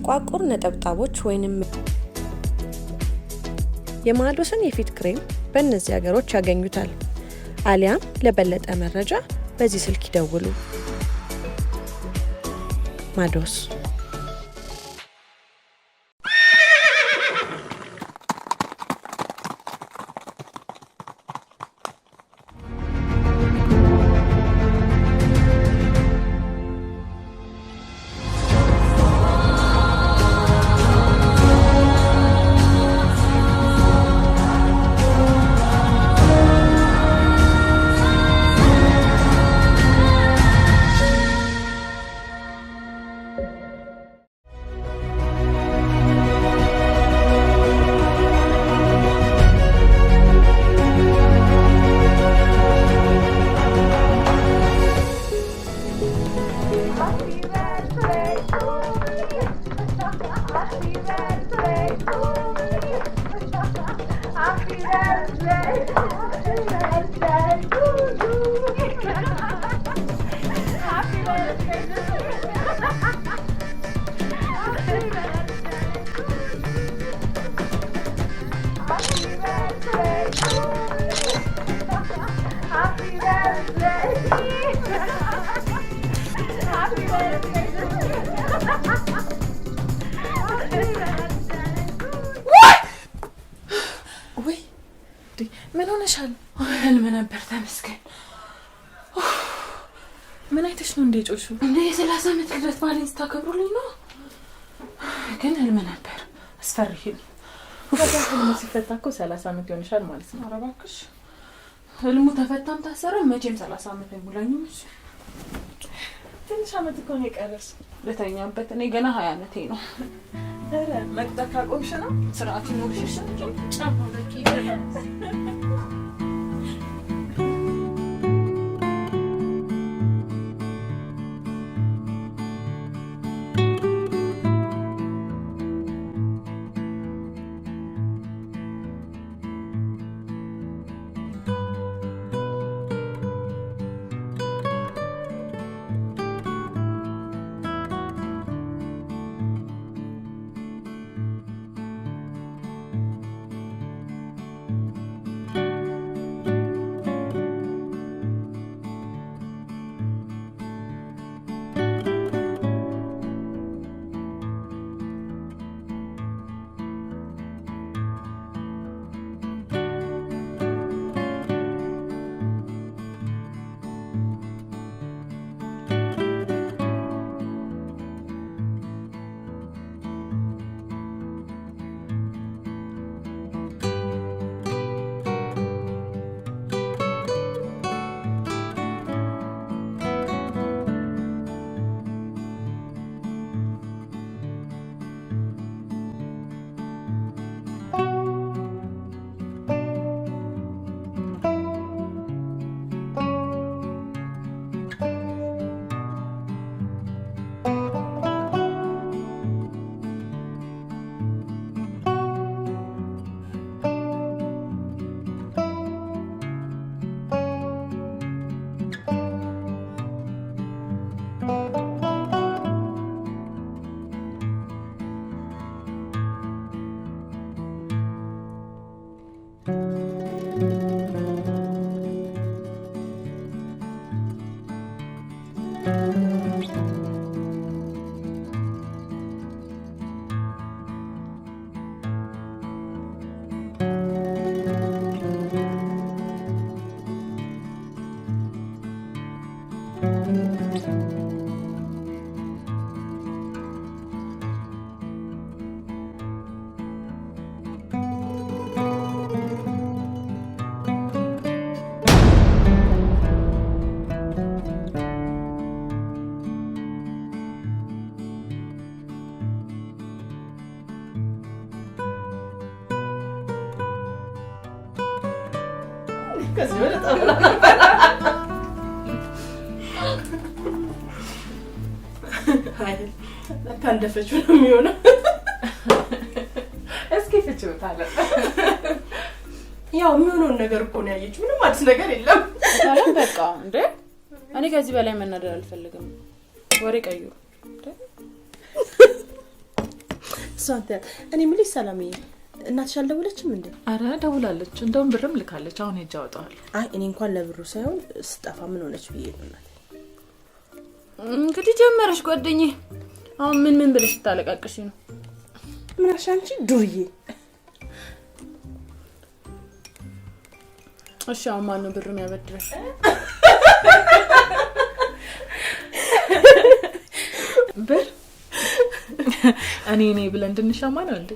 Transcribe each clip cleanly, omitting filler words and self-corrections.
ጥቋቁር ነጠብጣቦች ወይንም የማዶስን የፊት ክሬም በእነዚህ ሀገሮች ያገኙታል። አሊያም ለበለጠ መረጃ በዚህ ስልክ ይደውሉ። ማዶስ ምን ሆነሻል? ህልም ነበር ተመስገን። ምን አይተሽ ነው እንዴ ጮሹ? እንዴ የ30 ዓመት ልደት ባሌን ስታከብሩልኝ ነው። ግን ህልም ነበር አስፈሪኝ። ህልሙ ሲፈታ እኮ 30 ዓመት ይሆንሻል ማለት ነው። ኧረ እባክሽ ህልሙ ተፈታም ታሰረም መቼም 30 ዓመት አይሞላኝም። እሺ ትንሽ ዓመት እኮ ነው የቀረሽ ለተኛበት። እኔ ገና 20 ዓመቴ ነው። ኧረ መቅጠር ካቆምሽ ነው ስርዓት ይኖርሽ። ጫማ ለቂ ከዚህ ወደ ጠብላ ነበር። አይ ለካ እንደፈችው ነው የሚሆነው። እስኪ ፍቺው ታለ ያው የሚሆነውን ነገር እኮ ነው ያየችው። ምንም አዲስ ነገር የለም። ታዲያ በቃ እንዴ እኔ ከዚህ በላይ መናደር አልፈልግም። ወሬ ቀይሩ። ሳንተ እኔ ምልሽ ሰላምዬ እናትሽ አልደወለችም እንዴ? አረ ደውላለች። እንደውም ብርም ልካለች። አሁን ሄጄ አወጣዋለሁ። አይ እኔ እንኳን ለብሩ ሳይሆን ስጠፋ ምን ሆነች ብዬ ነው እናቴ። እንግዲህ ጀመረሽ ጓደኛዬ። አሁን ምን ብለሽ ታለቃቅሽ ነው? ምን አሻንቺ ዱርዬ። እሺ አሁን ማን ነው ብሩን ያበድረሽ? ብር እኔ ብለን እንድንሻማ ነው እንዴ?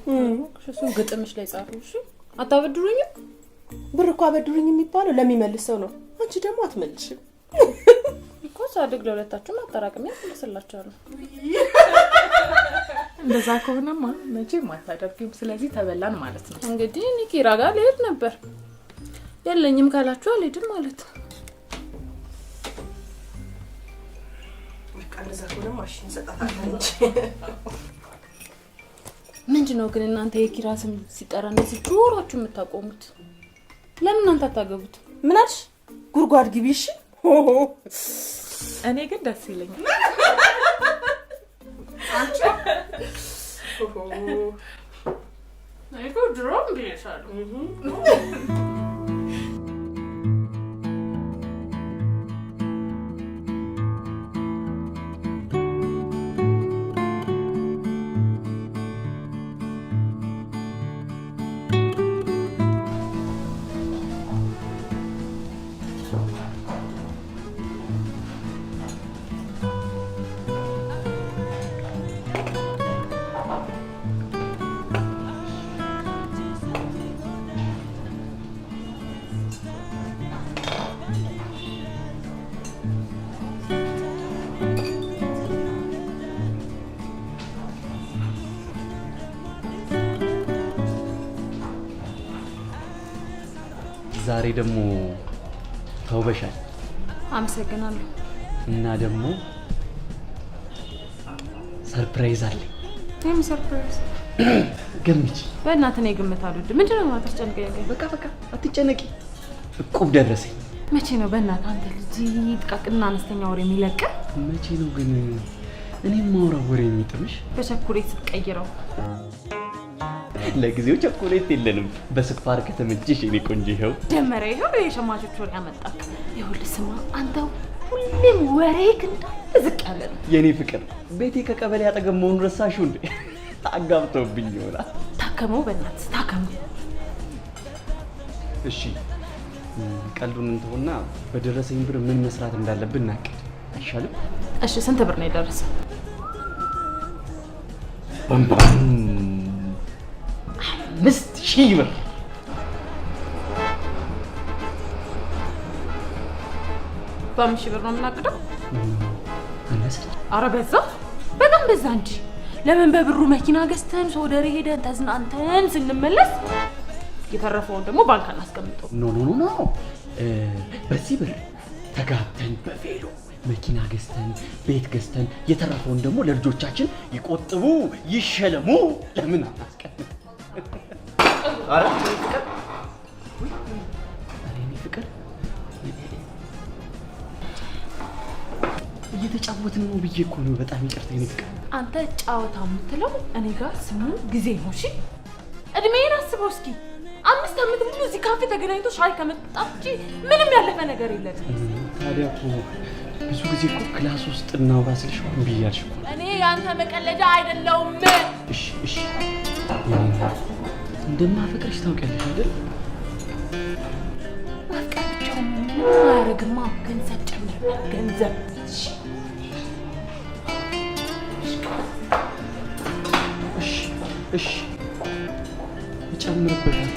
እሱ ግጥምሽ ላይ ጻፈው። እሺ አታበድሩኝ? ብር እኮ አበድሩኝ የሚባለው ለሚመልሰው ነው። አንቺ ደግሞ አትመልሽም እኮ። ሳድግ ለሁለታችሁም አጠራቅሜ አልሰላችኋለሁ። እንደዛ ከሆነማ መቼም አታደርጊም። ስለዚህ ተበላን ማለት ነው። እንግዲህ እኔ ኪራ ጋር ልሄድ ነበር። የለኝም ካላችሁ አልሄድም ማለት ነው። እንደዛ ከሆነ ማሽን ሰጣታለች። ምንድነው ግን እናንተ የኪራ ስም ሲጠራ እንደዚህ ጆሮአችሁ የምታቆሙት? ለምን እናንተ አታገቡት? ምን አልሽ? ጉርጓድ ግቢ። እሺ እኔ ግን ደስ ይለኛል። አንቺ አይቆ ድሮም ቢያሻሉ ዛሬ ደግሞ ተውበሻል። አመሰግናለሁ። እና ደግሞ ሰርፕራይዝ አለ። የምን ሰርፕራይዝ? ገምቺ። በእናትህ ነው ግምታለሁ። ምንድነው ማታስጨንቀኝ? በቃ አትጨነቂ። እቁብ ደረሰኝ። መቼ ነው በእናትህ አንተ ልጅ ጥቃቅንና አነስተኛ ወሬ የሚለቀ? መቼ ነው ግን እኔም ማውራ ወሬ የሚጥምሽ? በቸኮሌት ስትቀይረው። ለጊዜው ቸኮሌት የለንም። በስኳር ከተመጀሽ እኔ ቆንጆ ይኸው ጀመረ። ይኸው የሸማቾች ወሬ ያመጣክ። ይኸውልህ ስማ አንተ ሁሌም ወሬ ክንዳ ዝቅ ያለ ነው። የኔ ፍቅር ቤቴ ከቀበሌ አጠገብ መሆኑን ረሳሽው እንዴ? አጋብተውብኝ ይሆናል። ታከመው በእናትህ ታከመው። እሺ ቀልዱን እንተውና በደረሰኝ ብር ምን መስራት እንዳለብን እናቅድ አይሻልም? እሺ ስንት ብር ነው የደረሰው? 5,000 ብር። በ5,000 ብር ነው የምናቅደው? አነሰ? ኧረ በዛ፣ በጣም በዛ እንጂ። ለምን በብሩ መኪና ገዝተን ሶደሬ ሄደን ተዝናንተን ስንመለስ የተረፈውን ደግሞ ባንክ አናስቀምጠው? ኖ በዚህ ብር ተጋብተን በቬሎ መኪና ገዝተን ቤት ገዝተን የተረፈውን ደግሞ ለልጆቻችን ይቆጥቡ ይሸለሙ። ለምን አናስቀምጥ? አረ ፍቅር እየተጫወትን ነው ብዬ እኮ ነው። በጣም ይቅርታ የኔ ፍቅር። አንተ ጫወታ የምትለው እኔ ጋር 8 ጊዜ ነው። እሺ እድሜን አስበው እስኪ። 5 ዓመት ሙሉ እዚህ ካፌ ተገናኝቶ ሻይ ከመጠጣት እንጂ ምንም ያለፈ ነገር የለም። ታዲያ እኮ ብዙ ጊዜ እኮ ክላስ ውስጥ እናውራ ስልሽ እኮ እምቢ እያልሽ እኮ። እኔ ያንተ መቀለጃ አይደለሁም። እሺ እንደማፈቅርሽ ታውቂያለሽ አይደል? ማፍቀራቸው አያረግማ። ገንዘብ ጨምር ገንዘብ። እሺ እጨምርበታለሁ።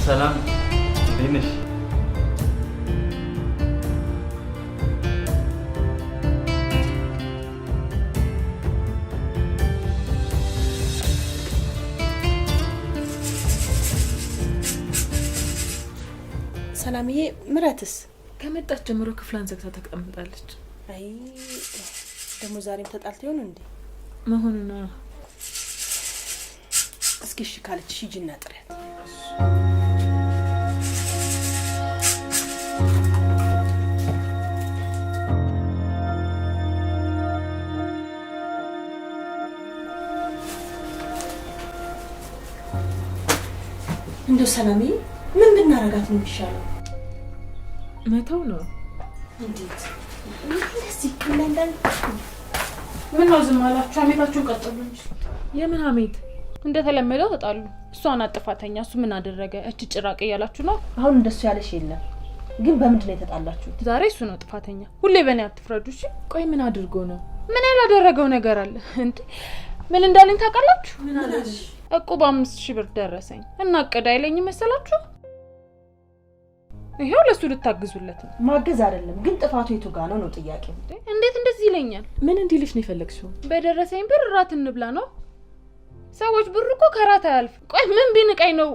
ሰላም እንዴት ነሽ? ሰላምዬ ምራትስ ከመጣች ጀምሮ ክፍሏን ዘግታ ተቀምጣለች። አይ ደግሞ ዛሬም ተጣልተው ይሆን እንዴ? መሆኑና እስኪ እሺ ካለች ሂጂና ጥሪያት። እንደው ሰላሜ ምን ብናረጋት ነው የሚሻለው? መተው ነው። እንዴት እንደዚህ ከመንደል ምን ነው ዝም አላችሁ? አሜታችሁን ቀጥሉ እንጂ። የምን ሀሜት? እንደተለመደው ተጣሉ። እሷን አጥፋተኛ እሱ ምን አደረገ? እቺ ጭራቅ እያላችሁ ነው። አሁን እንደሱ ያለሽ የለም። ግን በምንድን ነው የተጣላችሁት? ዛሬ እሱ ነው ጥፋተኛ። ሁሌ በእኔ አትፍረዱ እሺ? ቆይ ምን አድርጎ ነው? ምን ያላደረገው ነገር አለ እንዴ? ምን እንዳለኝ ታውቃላችሁ? ምን አለሽ? እቁብ 5000 ብር ደረሰኝ እና እቅድ አይለኝም መሰላችሁ? ይሄው ለሱ ልታግዙለት ነው። ማገዝ አይደለም ግን ጥፋቱ የቱ ጋር ነው ጥያቄው። እንዴት እንደዚህ ይለኛል? ምን እንዲልሽ ነው የፈለግሽው? በደረሰኝ ብር ራት እንብላ ነው። ሰዎች ብር እኮ ከራት አያልፍ። ቆይ ምን ቢንቀኝ ነው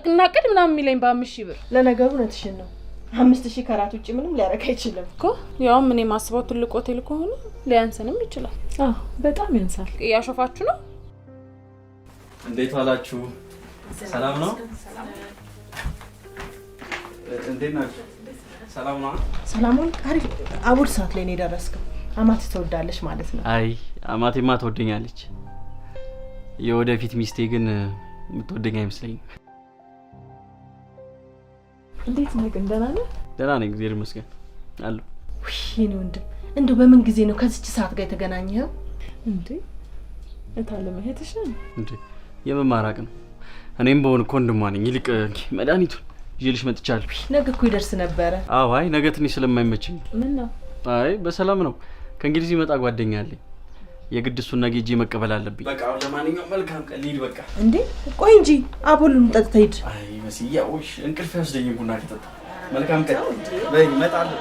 እናቅድ ምናምን የሚለኝ በ5000 ብር? ለነገሩ እውነትሽን ነው። 5000 ከራት ውጪ ምንም ሊያረጋ አይችልም እኮ። ያው ምን የማስበው ትልቅ ሆቴል ከሆነ ሊያንሰንም ይችላል። በጣም ያንሳል። እያሾፋችሁ ነው። እንዴት ዋላችሁ? ሰላም ነው? እንዴት ናችሁ? ሰላም ነው? ሰላሙን አሪፍ። አቡል ሰዓት ላይ ነው የደረስከው። አማት ትወዳለች ማለት ነው? አይ አማቴማ ትወደኛለች። የወደፊት ሚስቴ ግን የምትወደኝ አይመስለኝም። እንዴት ነህ? ደህና ነህ? ደህና ነኝ እግዚአብሔር ይመስገን አለሁ። ይሄን ወንድም እንደው በምን ጊዜ ነው ከዚች ሰዓት ጋር የተገናኘው? እንዴ እታለመ እህትሽ ነኝ እንዴ? የመማራቅ ነው። እኔም በሆነ እኮ ወንድሟ ነኝ። ይልቅ መድኃኒቱን ይልሽ መጥቻለሁ። ነገ እኮ ይደርስ ነበረ። አዎ አይ ነገ ትንሽ ስለማይመቸኝ። ምን ነው? አይ በሰላም ነው። ከእንግሊዝ ይመጣ ጓደኛ አለኝ። የግድ እሱን ነገ ሂጅ መቀበል አለብኝ። በቃ ለማንኛውም መልካም ቀን ልሂድ። በቃ እንዴ ቆይ እንጂ አቦሉን ጠጥታ ሂድ። አይ መስያውሽ እንቅልፍ ያስደኝ ቡና ከጠጣ። መልካም ቀን በይ እመጣለሁ።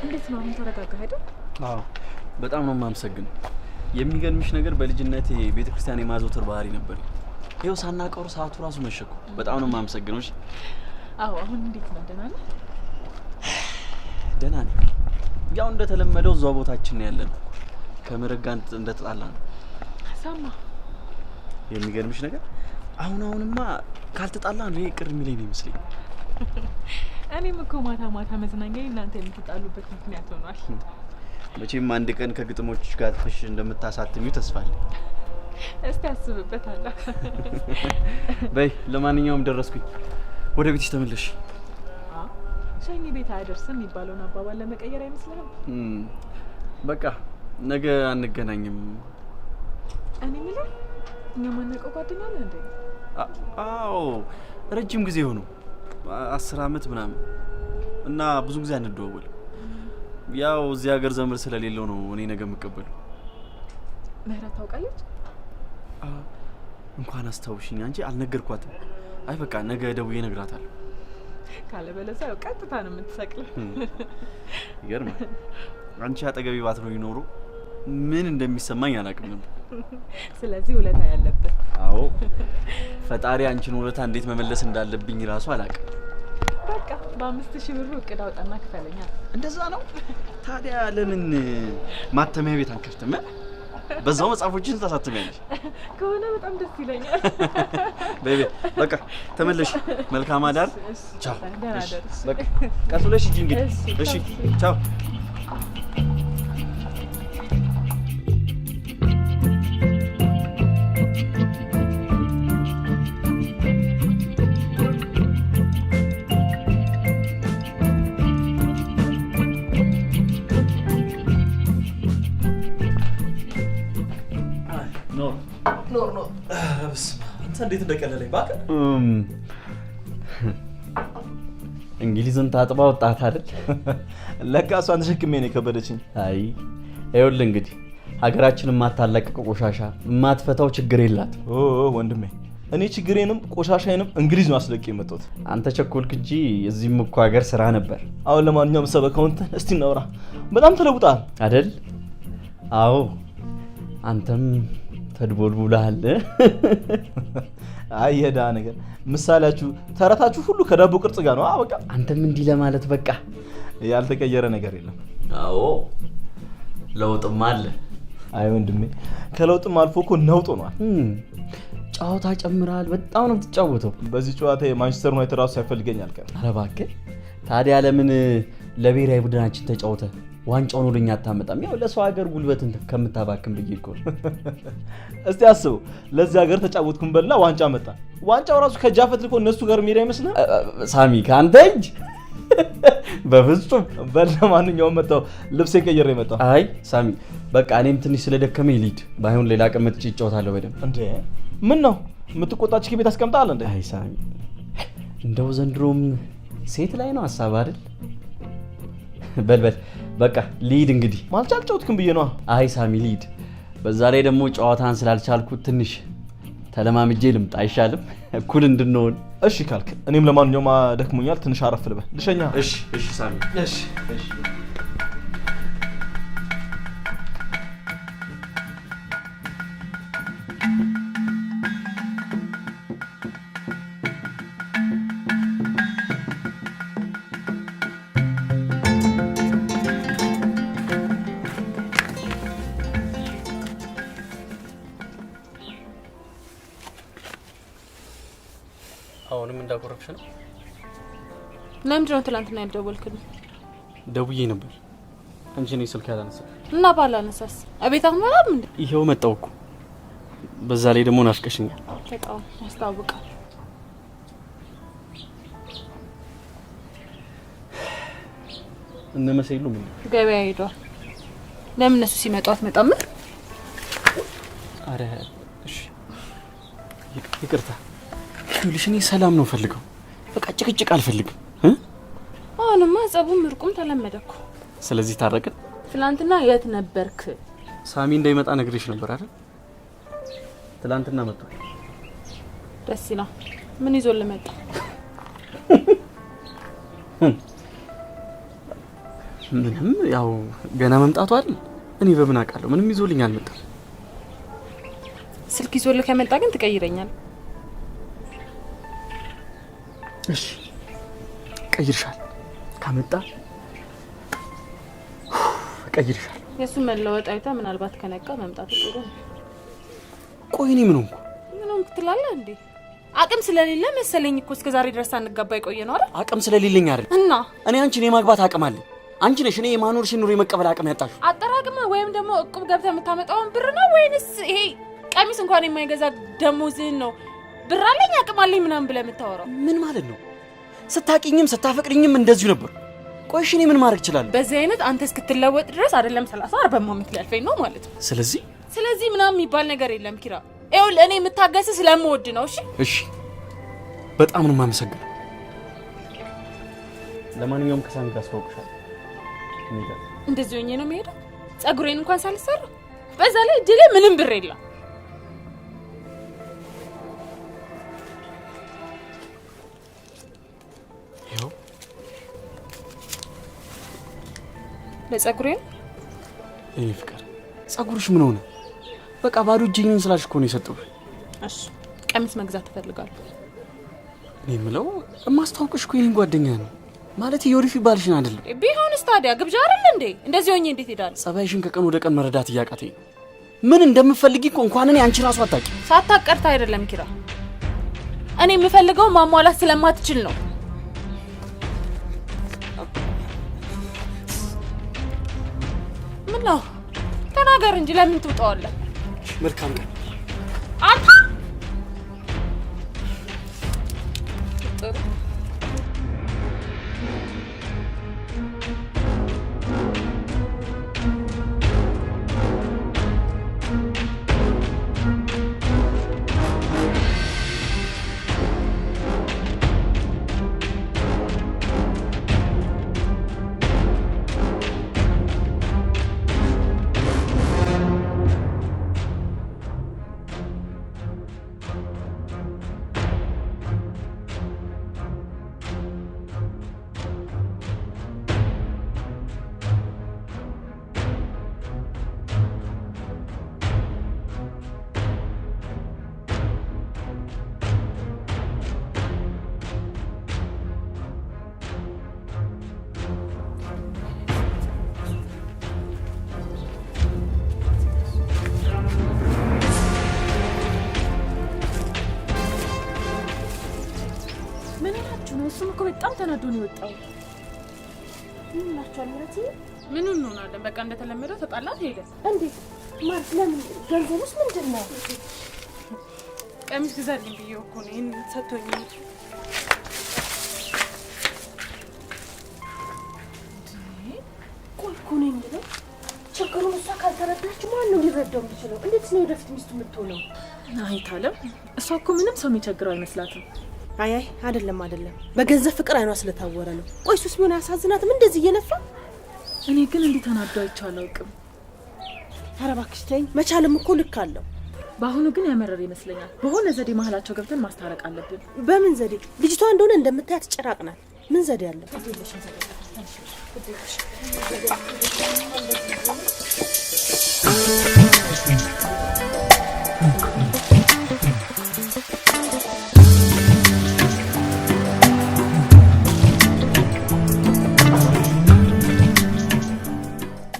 እንዴት ነው? አሁን ተረጋጋ አይደል? አዎ በጣም ነው የማመሰግነው። የሚገርምሽ ነገር በልጅነቴ ቤተክርስቲያን የማዘውተር ባህሪ ነበር። ይኸው ሳናቀር ሰዓቱ ራሱ መሸኩ። በጣም ነው የማመሰግነው። እሺ አዎ አሁን እንዴት ነው? ደህና ነህ? ደህና ነኝ። ያው እንደተለመደው እዛው ቦታችን ነው ያለነው። ከምርጋን እንደተጣላ ነው። ሰማ። የሚገርምሽ ነገር አሁንማ ካልተጣላ ነው ይቅር የሚለኝ ነው ይመስለኝ። እኔም እኮ ማታ ማታ መዝናኛ እናንተ የምትጣሉበት ምክንያት ሆኗል። መቼም አንድ ቀን ከግጥሞች ጋር ጥፍሽ እንደምታሳትሚው ተስፋ አለኝ። እስቲ አስብበታለሁ። በይ ለማንኛውም ደረስኩኝ። ወደ ቤትሽ ተመለሽ። ሸኝ ቤት አያደርስም የሚባለውን አባባል ለመቀየር አይመስልም? በቃ ነገ አንገናኝም። እኔ የምልህ እኛ ማናውቀው ጓደኛ ነህ እንዴ? አዎ ረጅም ጊዜ ሆነው 10 አመት ምናምን እና ብዙ ጊዜ አንደዋወልም። ያው እዚህ ሀገር ዘመድ ስለሌለው ነው እኔ ነገ የምቀበለው። ምህረት ታውቃለች? እንኳን አስታውሽኝ አንቺ አልነገርኳትም። አይ በቃ ነገ ደውዬ እነግራታለሁ። ካለበለዚያ ያው ቀጥታ ነው የምትሰቅለው። ይገርማል። አንቺ አጠገቤ ባትኖሪ ኖሮ ምን እንደሚሰማኝ አላውቅም ነበር። ስለዚህ ውለታ ያለበት። አዎ ፈጣሪ አንቺን ውለታ እንዴት መመለስ እንዳለብኝ ራሱ አላውቅም። በቃ በ5000 ብር እቅድ አውጣና ክፈለኛ። እንደዛ ነው። ታዲያ ለምን ማተሚያ ቤት አንከፍትም? በዛው መጽሐፎችን ታሳትሚያለሽ ከሆነ በጣም ደስ ይለኛል። ቤቢ በቃ ተመለሽ። መልካም አዳር። ቻው። ደህና ደርስ። በቃ ቀስ ብለሽ ሂጂ እንግዲህ። እሺ ቻው። እንዴት እንደቀለለኝ ባከ እንግሊዝን ታጥባ ወጣት አይደል? ለካ እሷን ተሸክሜ ነው የከበደችኝ። አይ ይኸውልህ እንግዲህ ሀገራችንን ማታለቀቅ ቆሻሻ ማትፈታው ችግር የላት። ወንድሜ እኔ ችግሬንም ቆሻሻዬንም እንግሊዝ ነው አስለቅ የመጣሁት። አንተ ቸኮልክ እንጂ እዚህም እኮ ሀገር ስራ ነበር። አሁን ለማንኛውም ሰበካውን እስቲ እናውራ። በጣም ተለውጣል አይደል? አዎ አንተም ተድቦልቡልሃል። አይ የዳ ነገር ምሳሌያችሁ ተረታችሁ ሁሉ ከዳቦ ቅርጽ ጋር ነው። በቃ አንተም እንዲህ ለማለት በቃ ያልተቀየረ ነገር የለም። አዎ ለውጥም አለ። አይ ወንድሜ ከለውጥም አልፎ እኮ ነውጥ ሆኗል። ጨዋታ ጨምራል። በጣም ነው የምትጫወተው። በዚህ ጨዋታ የማንቸስተር ዩናይትድ ራሱ ያፈልገኛል ከ ኧረ እባክህ ታዲያ ለምን ለብሔራዊ ቡድናችን ተጫውተ ዋንጫውን ወደኛ አታመጣም? ያው ለሰው ሀገር ጉልበትን ከምታባክም ብዬ እኮ ነው። እስቲ አስበው ለዚህ ሀገር ተጫወትኩም በላ ዋንጫ መጣ። ዋንጫው ራሱ ከጃፈት ልኮ እነሱ ጋር ሜዳ ይመስላል። ሳሚ ካንተ እጅ በፍጹም። በለማንኛውም መጣው ልብሴ ቀይሬ መጣው። አይ ሳሚ በቃ እኔም ትንሽ ስለደከመኝ ልሂድ። ባይሆን ሌላ ቀን መጥቼ እጫወታለሁ በደምብ። እንዴ ምን ነው የምትቆጣች ከቤት አስቀምጣል እንዴ? አይ ሳሚ እንደው ዘንድሮም ሴት ላይ ነው ሐሳብ አይደል? በልበል በቃ ልሂድ እንግዲህ። ማልቻልጨውትክም ብዬ ነው። አይ ሳሚ ልሂድ። በዛ ላይ ደግሞ ጨዋታን ስላልቻልኩት ትንሽ ተለማምጄ ልምጣ አይሻልም? እኩል እንድንሆን። እሺ ካልክ እኔም ለማንኛውም ደክሞኛል፣ ትንሽ አረፍ ልበል። ልሸኛ። እሺ እሺ ሳሚ እሺ እሺ። አሁንም እንዳቆረብሽ ነው? ለምንድን ነው ትናንትና ያልደወልክልኝ? ደውዬ ነበር አንቺ ነኝ ስልክ ያላነሳሽ። እና ባላነሳስ አቤት አትመጣም እንዴ? ይሄው መጣሁ እኮ። በዛ ላይ ደግሞ ናፍቀሽኛል። በጣም ያስታውቃል። እነ መሰይሉ ምን ገበያ ሄዷል። ለምን እነሱ ሲመጡ አትመጣም? አረ እሺ ይቅርታ። ይኸውልሽ እኔ ሰላም ነው ፈልገው። በቃ ጭቅጭቅ አልፈልግም። አሁንማ ጸቡም ምርቁም ተለመደ እኮ። ስለዚህ ታረቅን። ትላንትና የት ነበርክ? ሳሚ እንዳይመጣ ነግሬሽ ነበር አይደል? ትላንትና መጥቷል። ደስ ይላል። ምን ይዞልህ መጣ? ምንም ያው ገና መምጣቱ አይደል? እኔ በምን አውቃለሁ? ምንም ይዞልኝ አልመጣም። ስልክ ይዞልህ ከመጣ ግን ትቀይረኛል። እሺ ቀይርሻል። ካመጣ ቀይርሻል። የሱ መለወጥ አይታ ምናልባት ከነቃ መምጣቱ ጥሩ ነው። ቆይ እኔ ምን ሆንኩ? ምን ሆንክ ትላለህ እንዴ? አቅም ስለሌለ መሰለኝ እኮ እስከ ዛሬ ድረስ አንጋባ የቆየ ነው አይደል? አቅም ስለሌለኝ አይደል? እና እኔ አንቺን የማግባት አቅም አለኝ። አንቺ ነሽ እኔ የማኖርሽን ኑሮ የመቀበል አቅም ያጣሽው። አጠራቅመ ወይም ደግሞ እቁብ ገብተህ የምታመጣውን ብር ነው ወይንስ ይሄ ቀሚስ እንኳን የማይገዛ ደሞዝህን ነው? ብር አለኝ አቅም አለኝ ምናምን ብለህ የምታወራው ምን ማለት ነው? ስታቂኝም ስታፈቅሪኝም እንደዚሁ ነበር። ቆይሽ እኔ ምን ማድረግ እችላለሁ? በዚህ አይነት አንተ እስክትለወጥ ድረስ አይደለም 30 40 ዓመት ሊያልፈኝ ነው ማለት ነው። ስለዚህ ምናምን የሚባል ነገር የለም ኪራ። ይኸውልህ እኔ የምታገስህ ስለምወድ ነው። እሺ እሺ፣ በጣም ነው የማመሰግነው። ለማንኛውም ከሳሚ ጋር አስተዋውቅሻለሁ። እንደዚህ ሆኜ ነው የምሄደው ጸጉሬን እንኳን ሳልሰራ። በዛ ላይ እጄ ላይ ምንም ብር የለም። ይኸው ለጸጉሬ እኔ ፍቅር ጸጉርሽ ምን ሆነ? በቃ ባዶ እጄን ስላልሽ እኮ ነው የሰጠሁሽ። እሺ ቀሚስ መግዛት እፈልጋለሁ። እኔ የምለው የማስተዋውቅሽ እኮ የእኔን ጓደኛ ነው ማለት የወደፊት ባልሽን አይደለም። ቢሆንስ ታዲያ ግብዣ አይደል እንዴ? እንደዚህ ሆኜ እንዴት ሄዳለሁ? ጸባይሽን ከቀን ወደ ቀን መረዳት እያቃተኝ ነው። ምን እንደምፈልጊ እኮ እንኳን እኔ አንቺ ራሱ አታውቂ። ሳታቀርታ አይደለም ኪራ፣ እኔ የምፈልገው ማሟላት ስለማትችል ነው። ምን ነው ተናገር እንጂ ለምን ትውጣዋለህ? መልካም ቀን አንተ። ጥሩ እኮ በጣም ተናዶ ነው የወጣው። ምን ናቸው ማለት ነው? ምን እንሆናለን? በቃ እንደተለመደው ተጣላን ሄደ። እንዴት ማለት ለምን? ገንዘቡስ ምንድን ነው? ቀሚስ ግዛልኝ ብዬው እኮ ነው ይሄን ሰጥቶኝ። ቆይ እኮ ነው እንዴ? ችግሩን እሷ ካልተረዳች ማን ነው ሊረዳው የሚችለው? እንዴት ነው ወደፊት ሚስቱ የምትሆነው? አይታለም እሷ እኮ ምንም ሰው የሚቸግረው አይመስላትም። አይ አይደለም። በገንዘብ ፍቅር አይኗ ስለታወረ ነው። ቆይ እሱስ ቢሆን አያሳዝናትም እንደዚህ እየለፋ? እኔ ግን እንዴት ተናዶ አይቼው አላውቅም። ኧረ እባክሽ ተይኝ። መቻልም እኮ ልክ አለው። በአሁኑ ግን ያመረረ ይመስለኛል። በሆነ ዘዴ መሀላቸው ገብተን ማስታረቅ አለብን። በምን ዘዴ? ልጅቷ እንደሆነ እንደምታያት ጭራቅ ናት። ምን ዘዴ አለ?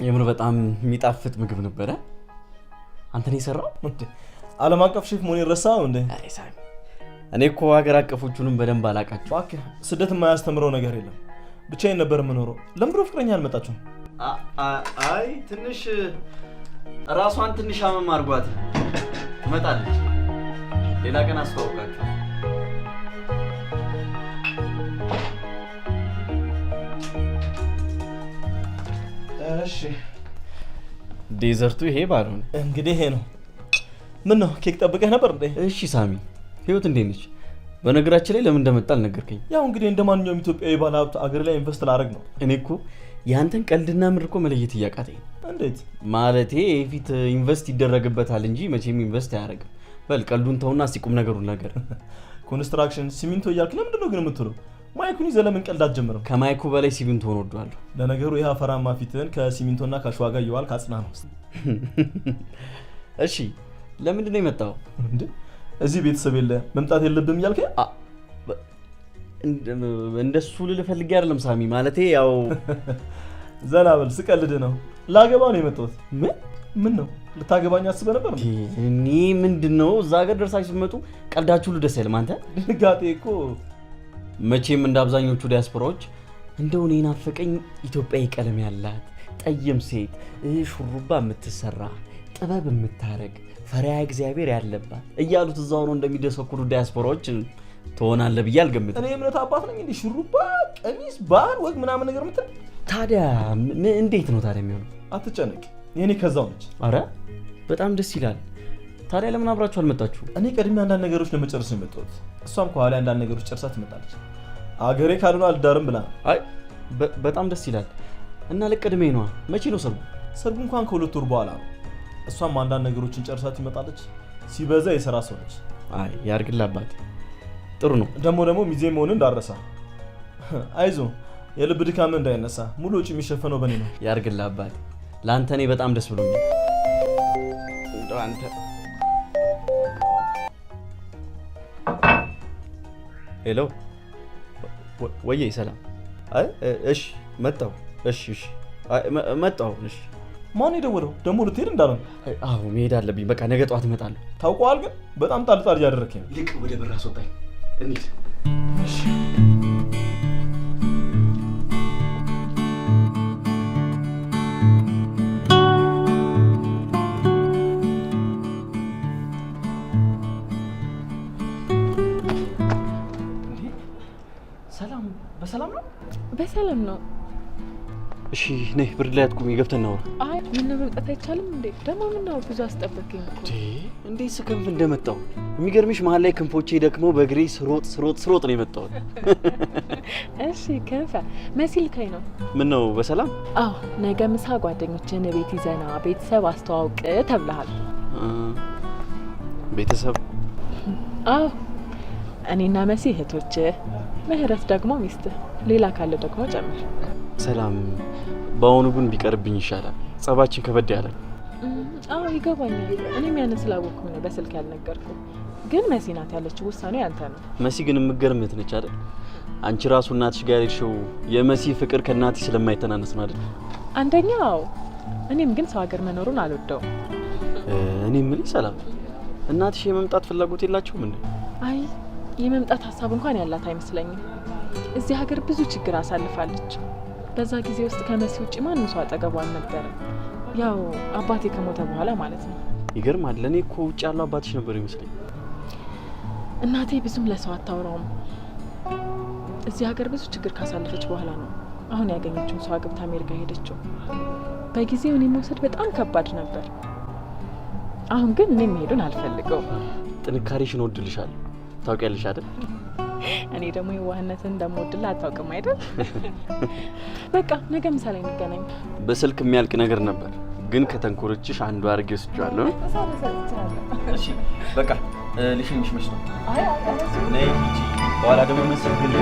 የምር በጣም የሚጣፍጥ ምግብ ነበረ። አንተ ነው የሰራው? ዓለም አቀፍ ሼፍ መሆን ይረሳው እንዴ? አይ ሳሚ፣ እኔ እኮ ሀገር አቀፎቹንም በደንብ አላቃቸው። እባክህ ስደት የማያስተምረው ነገር የለም። ብቻዬን ነበር የምኖረው። ለምን ፍቅረኛ አልመጣችሁም? አይ ትንሽ ራሷን ትንሽ አመም አድርጓት ትመጣለች። ሌላ ቀን አስተዋውቃችሁ። እሺ ዴዘርቱ ይሄ ባልሆነ እንግዲህ ይሄ ነው። ምን ነው ኬክ ጠብቀህ ነበር እንዴ? እሺ ሳሚ፣ ህይወት እንዴት ነች? በነገራችን ላይ ለምን እንደመጣ አልነገርከኝ። ያው እንግዲህ እንደማንኛውም ኢትዮጵያዊ ባለሀብት አገር ላይ ኢንቨስት ላደርግ ነው። እኔ እኮ ያንተን ቀልድና ምር እኮ መለየት እያቃተኝ። እንዴት ማለቴ የፊት ኢንቨስት ይደረግበታል እንጂ መቼም ኢንቨስት አያደርግም። በል ቀልዱን ተውና እስቲ ቁም ነገሩን ነገር። ኮንስትራክሽን ሲሚንቶ እያልክ ለምንድን ነው ግን የምትለው? ማይኩን ይዘህ ለምን ቀልድ አትጀምርም? ከማይኩ በላይ ሲሚንቶን ወደዋለሁ። ለነገሩ ይሄ አፈራማ ፊትህን ከሲሚንቶና ከአሸዋ ጋር እየዋልክ አጽና ነው። እሺ ለምንድን ነው የመጣው? እንዴ እዚህ ቤተሰብ የለ መምጣት የለብም እያልከኝ? እንደሱ ልል ፈልጌ አይደለም ሳሚ፣ ማለቴ ያው ዘና በል ስቀልድ ነው። ላገባ ነው የመጣሁት። ምን ነው ልታገባኝ አስበህ ነበር? እኔ ምንድነው እዛ ሀገር ደርሳችሁ ስትመጡ ቀልዳችሁ ሁሉ ደስ አይልም። አንተ ድንጋጤ እኮ መቼም እንደ አብዛኞቹ ዲያስፖራዎች እንደው እኔ ናፈቀኝ ኢትዮጵያዊ ቀለም ያላት ጠይም ሴት ሹሩባ የምትሰራ ጥበብ የምታረግ ፈሪያ እግዚአብሔር ያለባት እያሉት እዛው ነው እንደሚደሰኩሩ ዲያስፖራዎች ትሆናለህ ብዬ አልገምትም። እኔ እምነት አባት ነኝ እንዴ? ሹሩባ ቀሚስ ባህል ወግ ምናምን ነገር ምትል? ታዲያ እንዴት ነው ታዲያ የሚሆነው? አትጨነቅ፣ የኔ ከዛው ነች። አረ በጣም ደስ ይላል። ታዲያ ለምን አብራችሁ አልመጣችሁ? እኔ ቀድሜ አንዳንድ ነገሮች ለመጨረስ ነው የመጣሁት። እሷም ከኋላ አንዳንድ ነገሮች ጨርሳ ትመጣለች። አገሬ ካልሆነ አልዳርም ብላ። አይ በጣም ደስ ይላል። እና ለቀድሜ ነዋ። መቼ ነው ሰርጉ? ሰርጉ እንኳን ከ2 ወር በኋላ ነው። እሷም አንዳንድ ነገሮችን ጨርሳ ትመጣለች። ሲበዛ የሰራ ሰው ነች። አይ ያርግልህ አባቴ፣ ጥሩ ነው። ደግሞ ሚዜ መሆን እንዳረሳ። አይዞ የልብ ድካም እንዳይነሳ፣ ሙሉ ወጪ የሚሸፈነው በኔ ነው። ያርግልህ አባቴ፣ ለአንተ እኔ በጣም ደስ ብሎኛል። እንደው አንተ ሄሎ ወዬ ሰላም። አይ እሺ መጣሁ። እሺ መጣሁ። እሺ ማን የደወለው? ደግሞ ልትሄድ እንዳለው? አዎ መሄድ አለብኝ። በቃ ነገ ጠዋት እመጣለሁ። ታውቀዋል ግን በጣም ጣልጣል እያደረከኝ ነው። ይልቅ ወደ በር አስወጣኝ እንሂድ። እሺ ሰላም በሰላም ነው? በሰላም ነው። እሺ ነይ፣ ብርድ ላይ አትቁሚ፣ ገብተን እናውራ። አይ ምን መምጣት አይቻልም እንዴ? ደግሞ ምን ነው ብዙ አስጠበቀኝ እኮ። እንዴት ስከንፍ እንደመጣው የሚገርምሽ፣ መሀል ላይ ክንፎቼ ደክመው በእግሬ ስሮጥ ነው የመጣሁት። እሺ ክንፈ መሲ ልካኝ ነው። ምን ነው በሰላም? አዎ ነገ ምሳ ጓደኞችን ቤት ይዘና ቤተሰብ አስተዋውቅ ተብለሃል። ቤተሰብ? አዎ እኔና መሲ እህቶች፣ ምህረት ደግሞ ሚስት፣ ሌላ ካለ ደግሞ ጨምር። ሰላም በአሁኑ ግን ቢቀርብኝ ይሻላል። ጸባችን ከበድ ያለ። አዎ ይገባኛል። እኔም ያንን ስላወቅኩኝ ነው በስልክ ያልነገርኩ። ግን መሲ ናት ያለችው፣ ውሳኔው ያንተ ነው። መሲ ግን የምትገርም እህት ነች አይደል? አንቺ ራሱ እናትሽ ጋር የሄድሽው የመሲ ፍቅር ከእናትሽ ስለማይተናነስ ነው አይደል? አንደኛው እኔም ግን ሰው ሀገር መኖሩን አልወደውም። እኔ የምልሽ ሰላም፣ እናትሽ የመምጣት ፍላጎት የላቸውም እንዴ? አይ የመምጣት ሀሳብ እንኳን ያላት አይመስለኝም። እዚህ ሀገር ብዙ ችግር አሳልፋለች። በዛ ጊዜ ውስጥ ከመሲ ውጪ ማንም ሰው አጠገቧ አልነበረም። ያው አባቴ ከሞተ በኋላ ማለት ነው። ይገርማል። ለኔ እኮ ውጪ ያለው አባትሽ ነበር ይመስለኝ። እናቴ ብዙም ለሰው አታወራውም። እዚህ ሀገር ብዙ ችግር ካሳለፈች በኋላ ነው አሁን ያገኘችውን ሰው አግብታ አሜሪካ ሄደችው። በጊዜው እኔ መውሰድ በጣም ከባድ ነበር። አሁን ግን እኔ መሄዱን አልፈልገውም። ጥንካሬሽን ወድልሻለሁ። ታውቂያለሽ አይደል? እኔ ደግሞ የዋህነትን እንደምወድልህ አታውቅም አይደል? በቃ ነገ ምሳ ላይ እንገናኝ። በስልክ የሚያልቅ ነገር ነበር ግን ከተንኮርችሽ አንዱ አድርጌ ወስጃለሁ። እሺ በቃ ልሽኝሽ መች ነው? ነይ ሂጂ። በኋላ ደግሞ መስል ግን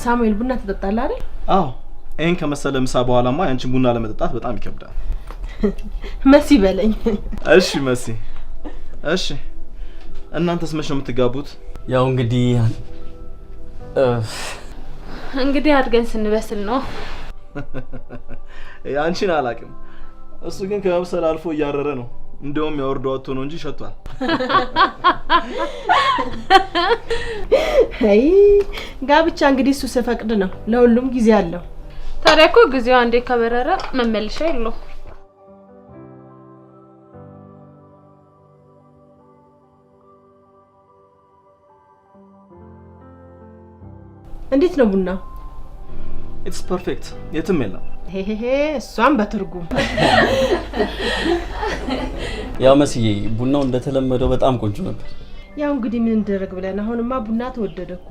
ሳሙኤል ቡና ትጠጣለህ አይደል? አዎ ይሄን ከመሰለ ምሳ በኋላማ ያንቺን ቡና ለመጠጣት በጣም ይከብዳል። መሲ በለኝ። እሺ መሲ። እሺ እናንተስ መቼ ነው የምትጋቡት? ያው እንግዲህ አድገን ስንበስል ነው። ያንቺን አላውቅም። እሱ ግን ከመብሰል አልፎ እያረረ ነው። እንደውም ያወርደው አጥቶ ነው እንጂ ሸቷል። አይ ጋብቻ እንግዲህ እሱ ሲፈቅድ ነው። ለሁሉም ጊዜ አለው። ታዲያ እኮ ጊዜው አንዴ ከበረረ መመለሻ የለው። እንዴት ነው ቡና? ኢትስ ፐርፌክት። የትም የለም። ሄሄ እሷም በትርጉም ያው መስዬ ቡናው እንደተለመደው በጣም ቆንጆ ነበር። ያው እንግዲህ ምን እንደረግ ብለን አሁንማ ቡና ተወደደኩ።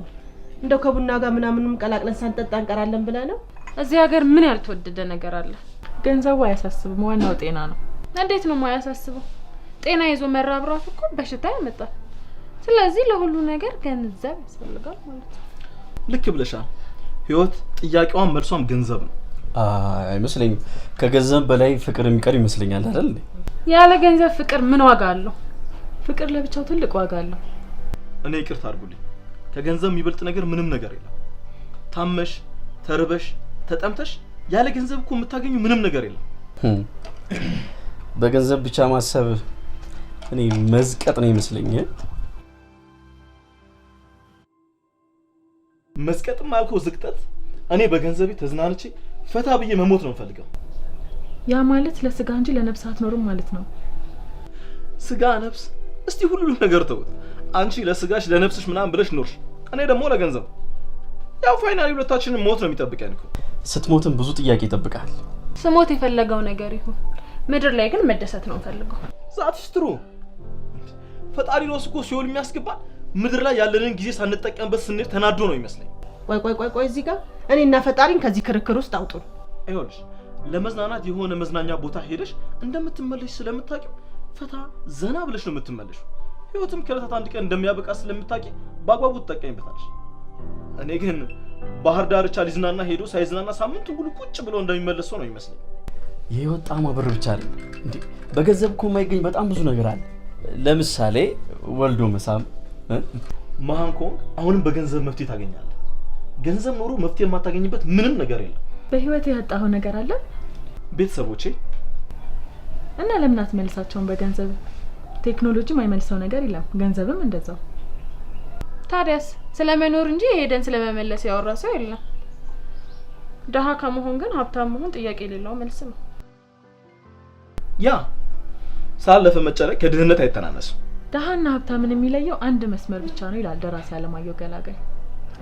እንደው ከቡና ጋር ምናምንም ቀላቅለን ሳንጠጣ እንቀራለን ብለህ ነው? እዚህ ሀገር ምን ያልተወደደ ነገር አለ? ገንዘቡ አያሳስብም፣ ዋናው ጤና ነው። እንዴት ነው የማያሳስበው? ጤና ይዞ መራብራቱ እኮ በሽታ ያመጣል። ስለዚህ ለሁሉ ነገር ገንዘብ ያስፈልጋል ማለት ነው። ልክ ብለሻል። ህይወት ጥያቄዋን መልሷም ገንዘብ ነው። አይመስለኝም። ከገንዘብ በላይ ፍቅር የሚቀር ይመስለኛል አይደል? ያለ ገንዘብ ፍቅር ምን ዋጋ አለው? ፍቅር ለብቻው ትልቅ ዋጋ አለው። እኔ ይቅርታ አድርጉልኝ። ከገንዘብ የሚበልጥ ነገር ምንም ነገር የለም። ታመሽ፣ ተርበሽ፣ ተጠምተሽ ያለ ገንዘብ እኮ የምታገኙ ምንም ነገር የለም። በገንዘብ ብቻ ማሰብ እኔ መዝቀጥ ነው ይመስለኛል። መስቀጥም አልከው ዝቅጠት። እኔ በገንዘቤ ተዝናንቼ ፈታ ብዬ መሞት ነው ፈልገው። ያ ማለት ለስጋ እንጂ ለነፍስ አትኖርም ማለት ነው። ስጋ ነፍስ፣ እስቲ ሁሉንም ነገር ተውት። አንቺ ለስጋሽ ለነፍስሽ ምናምን ብለሽ ኖርሽ፣ እኔ ደግሞ ለገንዘብ። ያው ፋይናሊ ሁለታችንን ሞት ነው የሚጠብቀን እኮ። ስትሞትም ብዙ ጥያቄ ይጠብቃል። ስሞት የፈለገው ነገር ይሁን፣ ምድር ላይ ግን መደሰት ነው ፈልገው። ዛትስ ትሩ። ፈጣሪ ነው እኮ ሲኦል የሚያስገባን ምድር ላይ ያለንን ጊዜ ሳንጠቀምበት ስንሄድ ተናዶ ነው ይመስለኝ። ቆይ እዚህ ጋር እኔና ፈጣሪን ከዚህ ክርክር ውስጥ አውጡን። አይሆንሽ። ለመዝናናት የሆነ መዝናኛ ቦታ ሄደሽ እንደምትመለሽ ስለምታውቂው ፈታ ዘና ብለሽ ነው የምትመለሽው። ህይወትም ከዕለታት አንድ ቀን እንደሚያበቃ ስለምታውቂ በአግባቡ ትጠቀሚበታለሽ። እኔ ግን ባህር ዳርቻ ሊዝናና ሄዶ ሳይዝናና ሳምንቱን ሙሉ ቁጭ ብሎ እንደሚመለስ ነው ይመስለኝ። የህይወት ጣዕሟ ብር ብቻ አይደል እንዴ? በገንዘብ እኮ የማይገኝ በጣም ብዙ ነገር አለ። ለምሳሌ ወልዶ መሳም። መሃን ከሆንክ አሁንም በገንዘብ መፍትሄ ታገኛለህ። ገንዘብ ኖሮ መፍትሄ የማታገኝበት ምንም ነገር የለም። በህይወት ያጣው ነገር አለ? ቤተሰቦቼ እና ለምን አትመልሳቸውም በገንዘብ? ቴክኖሎጂ የማይመልሰው ነገር የለም፣ ገንዘብም እንደዛው። ታዲያስ ስለመኖር እንጂ ሄደን ስለመመለስ ያወራ ሰው የለም። ደሃ ከመሆን ግን ሀብታም መሆን ጥያቄ የሌለው መልስ ነው። ያ ሳለፈ መጨረቅ ከድህነት አይተናነስም። ደሃና ሀብታምን የሚለየው አንድ መስመር ብቻ ነው ይላል ደራሲ አለማየሁ ገላጋይ።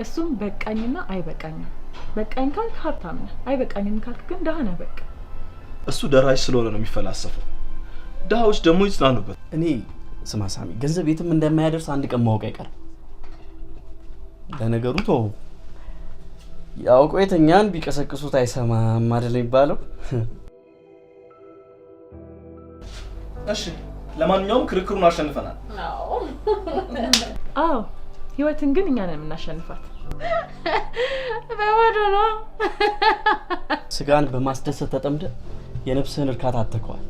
እሱም በቃኝና አይበቃኝም። በቃኝ ካልክ ሀብታም ነህ፣ አይበቃኝም ካልክ ግን ደሃ ነህ። በቃ እሱ ደራሽ ስለሆነ ነው የሚፈላሰፈው። ደሃዎች ደግሞ ይጽናኑበት። እኔ ስማ ሳሚ፣ ገንዘብ የትም እንደማያደርስ አንድ ቀን ማወቅ አይቀርም። ለነገሩ ተው፣ ያው ቆይተኛን ቢቀሰቅሱት አይሰማም አይደል የሚባለው? እሺ ለማንኛውም ክርክሩን አሸንፈናል። አዎ ህይወትን ግን እኛ ነን የምናሸንፋት። በወዶ ነው። ስጋን በማስደሰት ተጠምደ የነፍስህን እርካታ አተከዋል።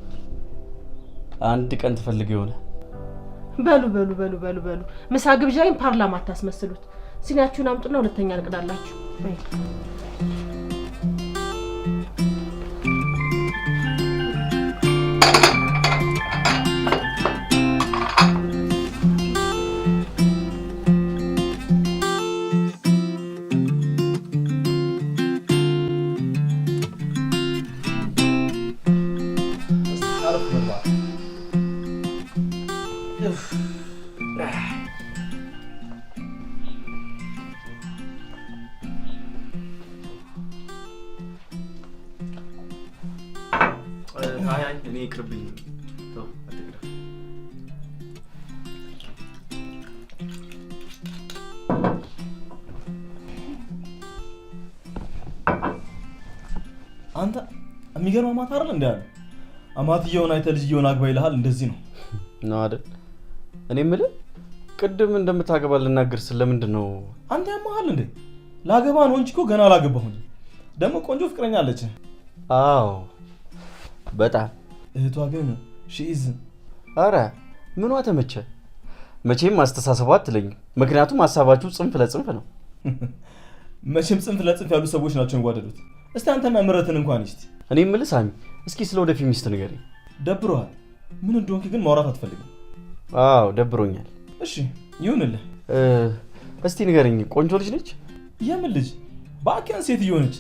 አንድ ቀን ትፈልግ ይሆናል በሉ በሉ በሉ በሉ በሉ ምሳ ግብዣይን ፓርላማ አታስመስሉት። ሲኒያችሁን አምጡና ሁለተኛ እንቅዳላችሁ። እኔ ይቅርብኝ። አንተ የሚገርም አማት አይደል እንዴ? አለ አማትየውን አይተ ልጅየውን አግባ ይልሃል። እንደዚህ ነው ነው አይደል? እኔ የምልህ ቅድም እንደምታገባ ልናገር ስለምንድን ነው? አንተ ያማሃል እንዴ? ላገባ ነው እንጂ እኮ ገና አላገባሁኝ። ደግሞ ቆንጆ ፍቅረኛ አለች። አዎ በጣም እህቷ ግን ሺኢዝ። አረ ምኗ ተመቸ? መቼም አስተሳሰቧ አትለኝም። ምክንያቱም ሀሳባችሁ ጽንፍ ለጽንፍ ነው። መቼም ጽንፍ ለጽንፍ ያሉ ሰዎች ናቸው የሚዋደዱት። እስቲ አንተና ምረትን እንኳን እስቲ እኔ የምልህ ሳሚ፣ እስኪ ስለ ወደፊት ሚስት ንገረኝ። ደብሮሃል? ምን እንደሆንክ ግን ማውራት አትፈልግም? አዎ ደብሮኛል። እሺ ይሁንልህ። እስቲ ንገረኝ፣ ቆንጆ ልጅ ነች? የምን ልጅ? ባኪያን ሴትዮ ነች።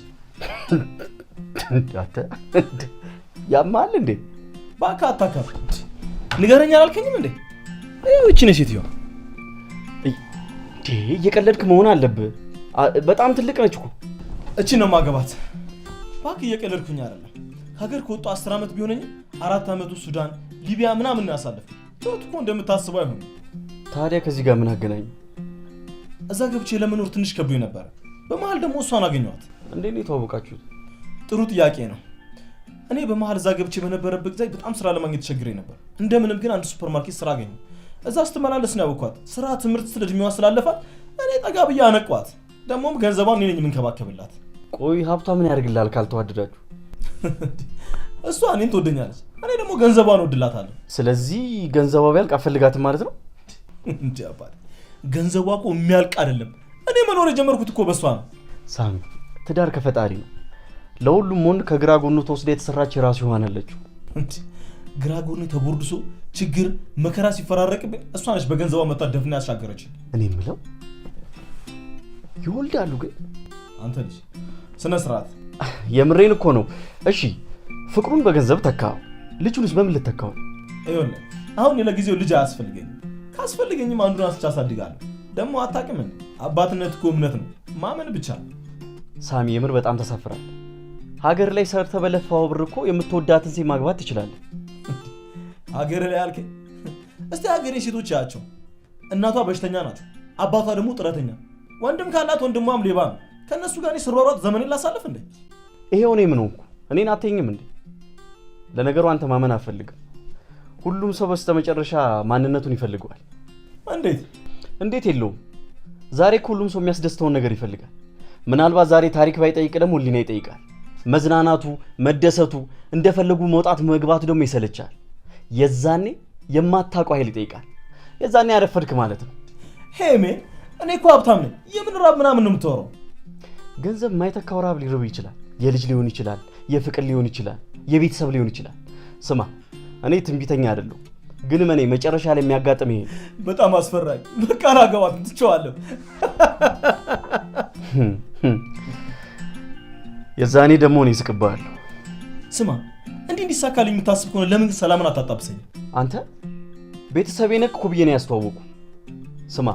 ያማል እንዴ? ባካ አታካፍ። ንገረኝ አላልከኝም እንዴ? እቺ ነች ሴትዮ። እየቀለድክ መሆን አለብህ። በጣም ትልቅ ነች እኮ። እቺ ነው ማገባት። ባክ እየቀለድኩኝ አይደለም። ሀገር ከወጡ 10 ዓመት ቢሆነኝም 4 ዓመቱ ሱዳን፣ ሊቢያ ምናምን ነው ያሳለፍኩት። ህይወት እኮ እንደምታስበው አይሆንም። ታዲያ ከዚህ ጋር ምን አገናኝ? እዛ ገብቼ ለመኖር ትንሽ ከብዶኝ ነበር። በመሃል ደግሞ እሷን አገኘኋት። እንዴት ነው የተዋወቃችሁት? ጥሩ ጥያቄ ነው። እኔ በመሃል እዛ ገብቼ በነበረበት ጊዜ በጣም ስራ ለማግኘት ተቸግሬ ነበር። እንደምንም ግን አንድ ሱፐርማርኬት ስራ አገኘሁ። እዛ ስትመላለስ ነው ያወቅኳት። ስራ፣ ትምህርት ስለ እድሜዋ ስላለፋት እኔ ጠጋ ብዬ አነቋት። ደግሞም ገንዘቧን እኔ ነኝ የምንከባከብላት። ቆይ ሀብቷ ምን ያደርግልሃል ካልተዋደዳችሁ? እሷ እኔን ትወደኛለች፣ እኔ ደግሞ ገንዘቧን እወድላታለሁ። ስለዚህ ገንዘቧ ቢያልቅ አፈልጋትም ማለት ነው? እንዴ አባቴ፣ ገንዘቧ እኮ የሚያልቅ አይደለም። እኔ መኖር የጀመርኩት እኮ በሷ ነው። ሳሚ፣ ትዳር ከፈጣሪ ነው። ለሁሉም ወንድ ከግራ ጎኑ ተወስዳ የተሰራች የራሱ ይሆናለችው። ግራ ጎኑ ተቦርድሶ ችግር መከራ ሲፈራረቅብኝ እሷ ነች በገንዘቧ መጣ ደፍና ያሻገረች። እኔ የምለው ይወልዳሉ ግን? አንተ ልጅ ስነ ስርዓት። የምሬን እኮ ነው። እሺ ፍቅሩን በገንዘብ ተካው፣ ልጁንስ በምን ልተካው? ይኸውልህ አሁን ለጊዜው ልጅ አያስፈልገኝም። ካስፈልገኝም አንዱን አስቻ አሳድጋለሁ። ደግሞ አታውቅም፣ አባትነት እኮ እምነት ነው፣ ማመን ብቻ። ሳሚ የምር በጣም ተሳፍራል። ሀገር ላይ ሰርተ በለፋው ብር እኮ የምትወዳትን ሴት ማግባት ትችላለህ። ሀገር ላይ አልከኝ? እስቲ ሀገሬ ሴቶች ያቸው፣ እናቷ በሽተኛ ናት፣ አባቷ ደግሞ ጥረተኛ፣ ወንድም ካላት ወንድሟም ሌባ ነው። ከነሱ ጋር እኔ ስሯሯጥ ዘመኔን ላሳልፍ እንዴ? ይሄው እኔ ምን ሆንኩ? እኔን አትይኝም እንዴ? ለነገሩ አንተ ማመን አፈልግም። ሁሉም ሰው በስተመጨረሻ ማንነቱን ይፈልገዋል። እንዴት የለውም። ዛሬ ሁሉም ሰው የሚያስደስተውን ነገር ይፈልጋል። ምናልባት ዛሬ ታሪክ ባይጠይቅ ደግሞ ህሊና ይጠይቃል። መዝናናቱ፣ መደሰቱ፣ እንደፈለጉ መውጣት መግባቱ ደግሞ ይሰለቻል። የዛኔ የማታውቀው ኃይል ይጠይቃል። የዛኔ ያረፈድክ ማለት ነው። ሄሜ እኔ እኮ ሀብታም ነኝ። የምን ራብ ምናምን ነው የምትወራው? ገንዘብ የማይተካው ራብ ሊርብ ይችላል። የልጅ ሊሆን ይችላል፣ የፍቅር ሊሆን ይችላል፣ የቤተሰብ ሊሆን ይችላል። ስማ እኔ ትንቢተኛ አይደለሁ፣ ግን እኔ መጨረሻ ላይ የሚያጋጥም ይሄ በጣም አስፈራኝ። በቃ አላገባትም፣ ትቼዋለሁ። የዛኔ ደግሞ እኔ እስቅብሃለሁ። ስማ እንዲህ እንዲሳካልኝ የምታስብ ከሆነ ለምን ሰላምን አታጣብሰኝ? አንተ ቤተሰቤ ነህ እኮ ብዬ ነው ያስተዋወቁ። ስማ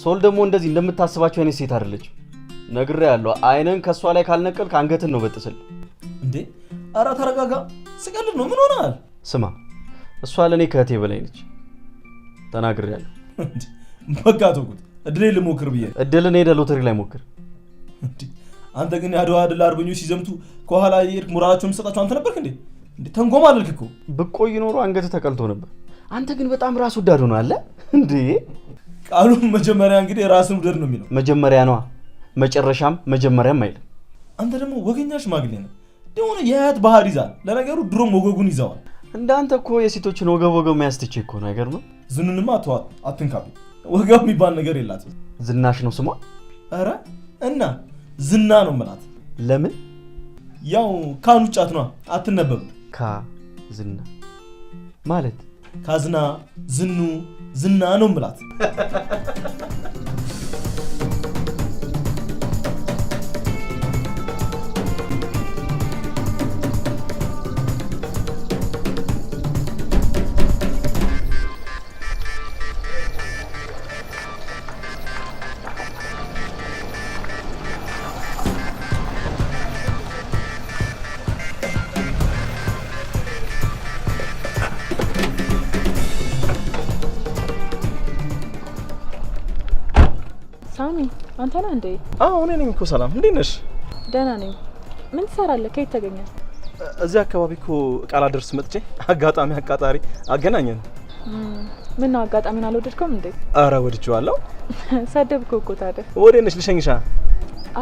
ሶል ደግሞ እንደዚህ እንደምታስባቸው አይነት ሴት አይደለችም። ነግሬሃለሁ። አይነን ከሷ ላይ ካልነቀልክ አንገትን ነው በጥስል። እንዴ ኧረ ተረጋጋ። ስቀልድ ነው። ምን ሆነሃል? ስማ እሷ ለእኔ ከእህቴ በላይ ነች። ተናግሬሃለሁ። በቃ ተውኩት። እድሌ ልሞክር ብዬ። እድልን ሄደህ ሎተሪ ላይ ሞክር። አንተ ግን የአድዋ ድል አርበኞች ሲዘምቱ ከኋላ የሄድክ ሞራላቸውን የምትሰጣቸው አንተ ነበርክ እንዴ? ተንጎማለልክ እኮ። ብቆይ ኖሮ አንገት ተቀልቶ ነበር። አንተ ግን በጣም ራስ ወዳድ ሆነህ አለ እንዴ? ቃሉም መጀመሪያ እንግዲህ ራስን ውደድ ነው የሚለው። መጀመሪያ ነዋ፣ መጨረሻም መጀመሪያም አይልም። አንተ ደግሞ ወገኛ ሽማግሌ ነህ። ደሆነ የአያት ባህር ይዛል። ለነገሩ ድሮም ወገጉን ይዘዋል። እንዳንተ እኮ የሴቶችን ወገብ መያዝ ትቼ እኮ ነው። አይገርምም? ዝኑንማ ተዋት፣ አትንካብኝ። ወጋው የሚባል ነገር የላትም። ዝናሽ ነው ስሟ? ኧረ እና ዝና ነው የምላት። ለምን? ያው ካን ውጫት ነው አትነበብም። ዝና ማለት ካዝና ዝኑ ዝና ነው የምላት። ሳሚ አንተ ነህ እንዴ? አዎ እኔ ነኝ እኮ። ሰላም እንዴት ነሽ? ደህና ነኝ። ምን ትሰራለህ? ከየት ተገኘ? እዚህ አካባቢ እኮ ቃል አደርስ መጥቼ አጋጣሚ አቃጣሪ አገናኘን። ምን ነው አጋጣሚውን አልወደድከውም እንዴ? አረ ወድጄዋለሁ። ሰደብከው እኮ ታዲያ። ወዴት ነሽ? ልሸኝሻ?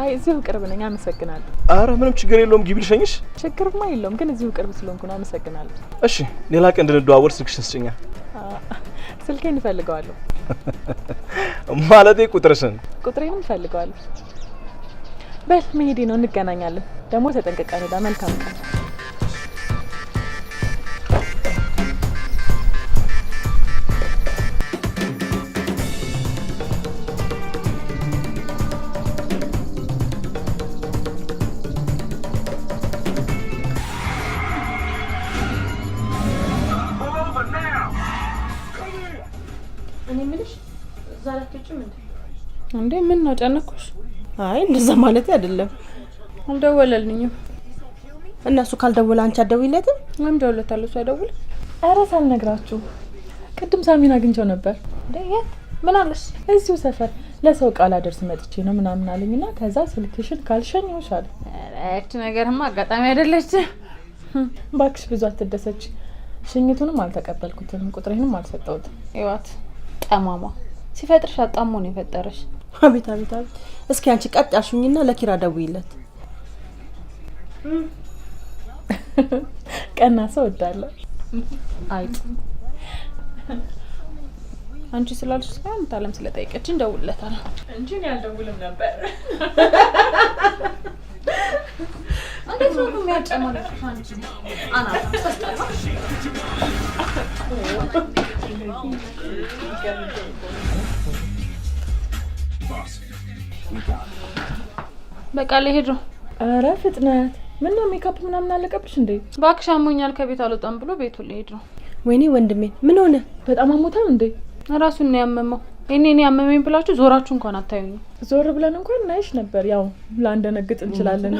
አይ እዚሁ ቅርብ ነኝ። አመሰግናለሁ። አረ ምንም ችግር የለውም፣ ግቢ ልሸኝሽ። ችግርማ የለውም፣ ግን እዚሁ ቅርብ ስለሆንኩ ነው። አመሰግናለሁ። እሺ ሌላ ቀን እንድንደዋወል ስልክሽን ስጭኛ። ስልኬን እፈልገዋለሁ። ማለቴ ቁጥርሽን? ቁጥሬንም እፈልገዋለሁ። በል መሄዴ ነው፣ እንገናኛለን። ደግሞ ተጠንቅቀን ሄዳ። መልካም ቀን። እኔ ምንሽ ዛሬአችሁም እንዴ ምን ነው ጨነኩሽ? አይ እንደዛ ማለት አይደለም። አልደወለልኝም። እነሱ ካልደወለ አንቺ አትደውይለትም? ለምን ደውለታለሁ? እሱ አይደውል? ኧረ ሳልነግራችሁ ቅድም ሳሚን አግኝቼው ነበር። የት? ምን አለሽ? እዚሁ ሰፈር ለሰው ቃል አደርስ መጥቼ ነው ምናምን አለኝና ከዛ ስልክሽን ካልሸኘሁሽ አለ። እቺ ነገርማ አጋጣሚ አይደለች። ባክሽ ብዙ አትደሰች። ሽኝቱንም አልተቀበልኩትም፣ ቁጥሬንም አልሰጠሁትም። ይዋት ጠማማ ሲፈጥርሽ አጣሞ ነው የፈጠረሽ። አቤት አቤት አቤት። እስኪ አንቺ ቀጥ ያልሽኝና ለኪራ ደውይለት። ቀና ሰው ወዳለሁ። አይጥ አንቺ ስላልሽ ሳይሆን ታለም ስለጠየቀችኝ ደውልለታለሁ እንጂ እኔ አልደውልም ነበር። እንዴት ነው የሚያጨማልቅሽ አንቺ? አናታ ተስጠላ። በቃ ልሄድ ነው። ኧረ ፍጥነት! ምን ነው ሜካፕ ምናምን አለቀብሽ እንዴ? እባክሽ አሞኛል፣ ከቤት አልወጣም ብሎ ቤቱ ልሄድ ነው። ወይኔ ወንድሜ ምን ሆነ? በጣም አሞታል እንዴ? ራሱን ነው ያመመው። እኔ ያመመኝ ብላችሁ ዞራችሁ እንኳን አታዩኝ። ዞር ብለን እንኳን እናይሽ ነበር። ያው ላንደነግጥ እንችላለን።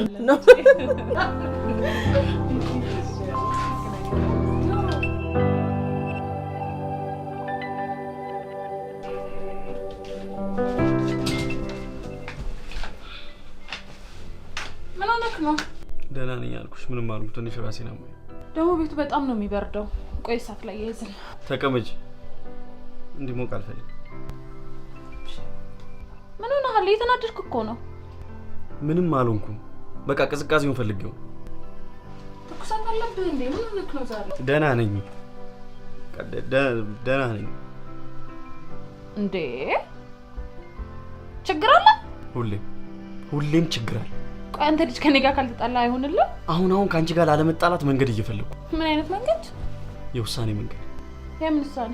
ምን ሆነክ ነው? ደህና ነኝ አልኩሽ። ምንም አልኩ። ትንሽ ራሴ ነው ደግሞ ቤቱ በጣም ነው የሚበርደው። ቆይ ሳት ላይ ያይዝል። ተቀመጭ። እንዲሞቅ አልፈልግም። ምን ሆነሃል? እየተናደድክ እኮ ነው። ምንም አልሆንኩም። በቃ ቅዝቃዜውን ፈልጌው። ትኩሳት አለብህ እንዴ? ምን ሆነክ ነው ዛሬ? ደህና ነኝ። ደህና ነኝ። እንዴ ችግር አለ? ሁሌም ችግር አለ። ቆይ አንተ ልጅ ከኔ ጋር ካልተጣላ አይሆንልህ? አሁን ካንቺ ጋር ላለመጣላት መንገድ እየፈለኩ። ምን አይነት መንገድ? የውሳኔ መንገድ። የምን ውሳኔ?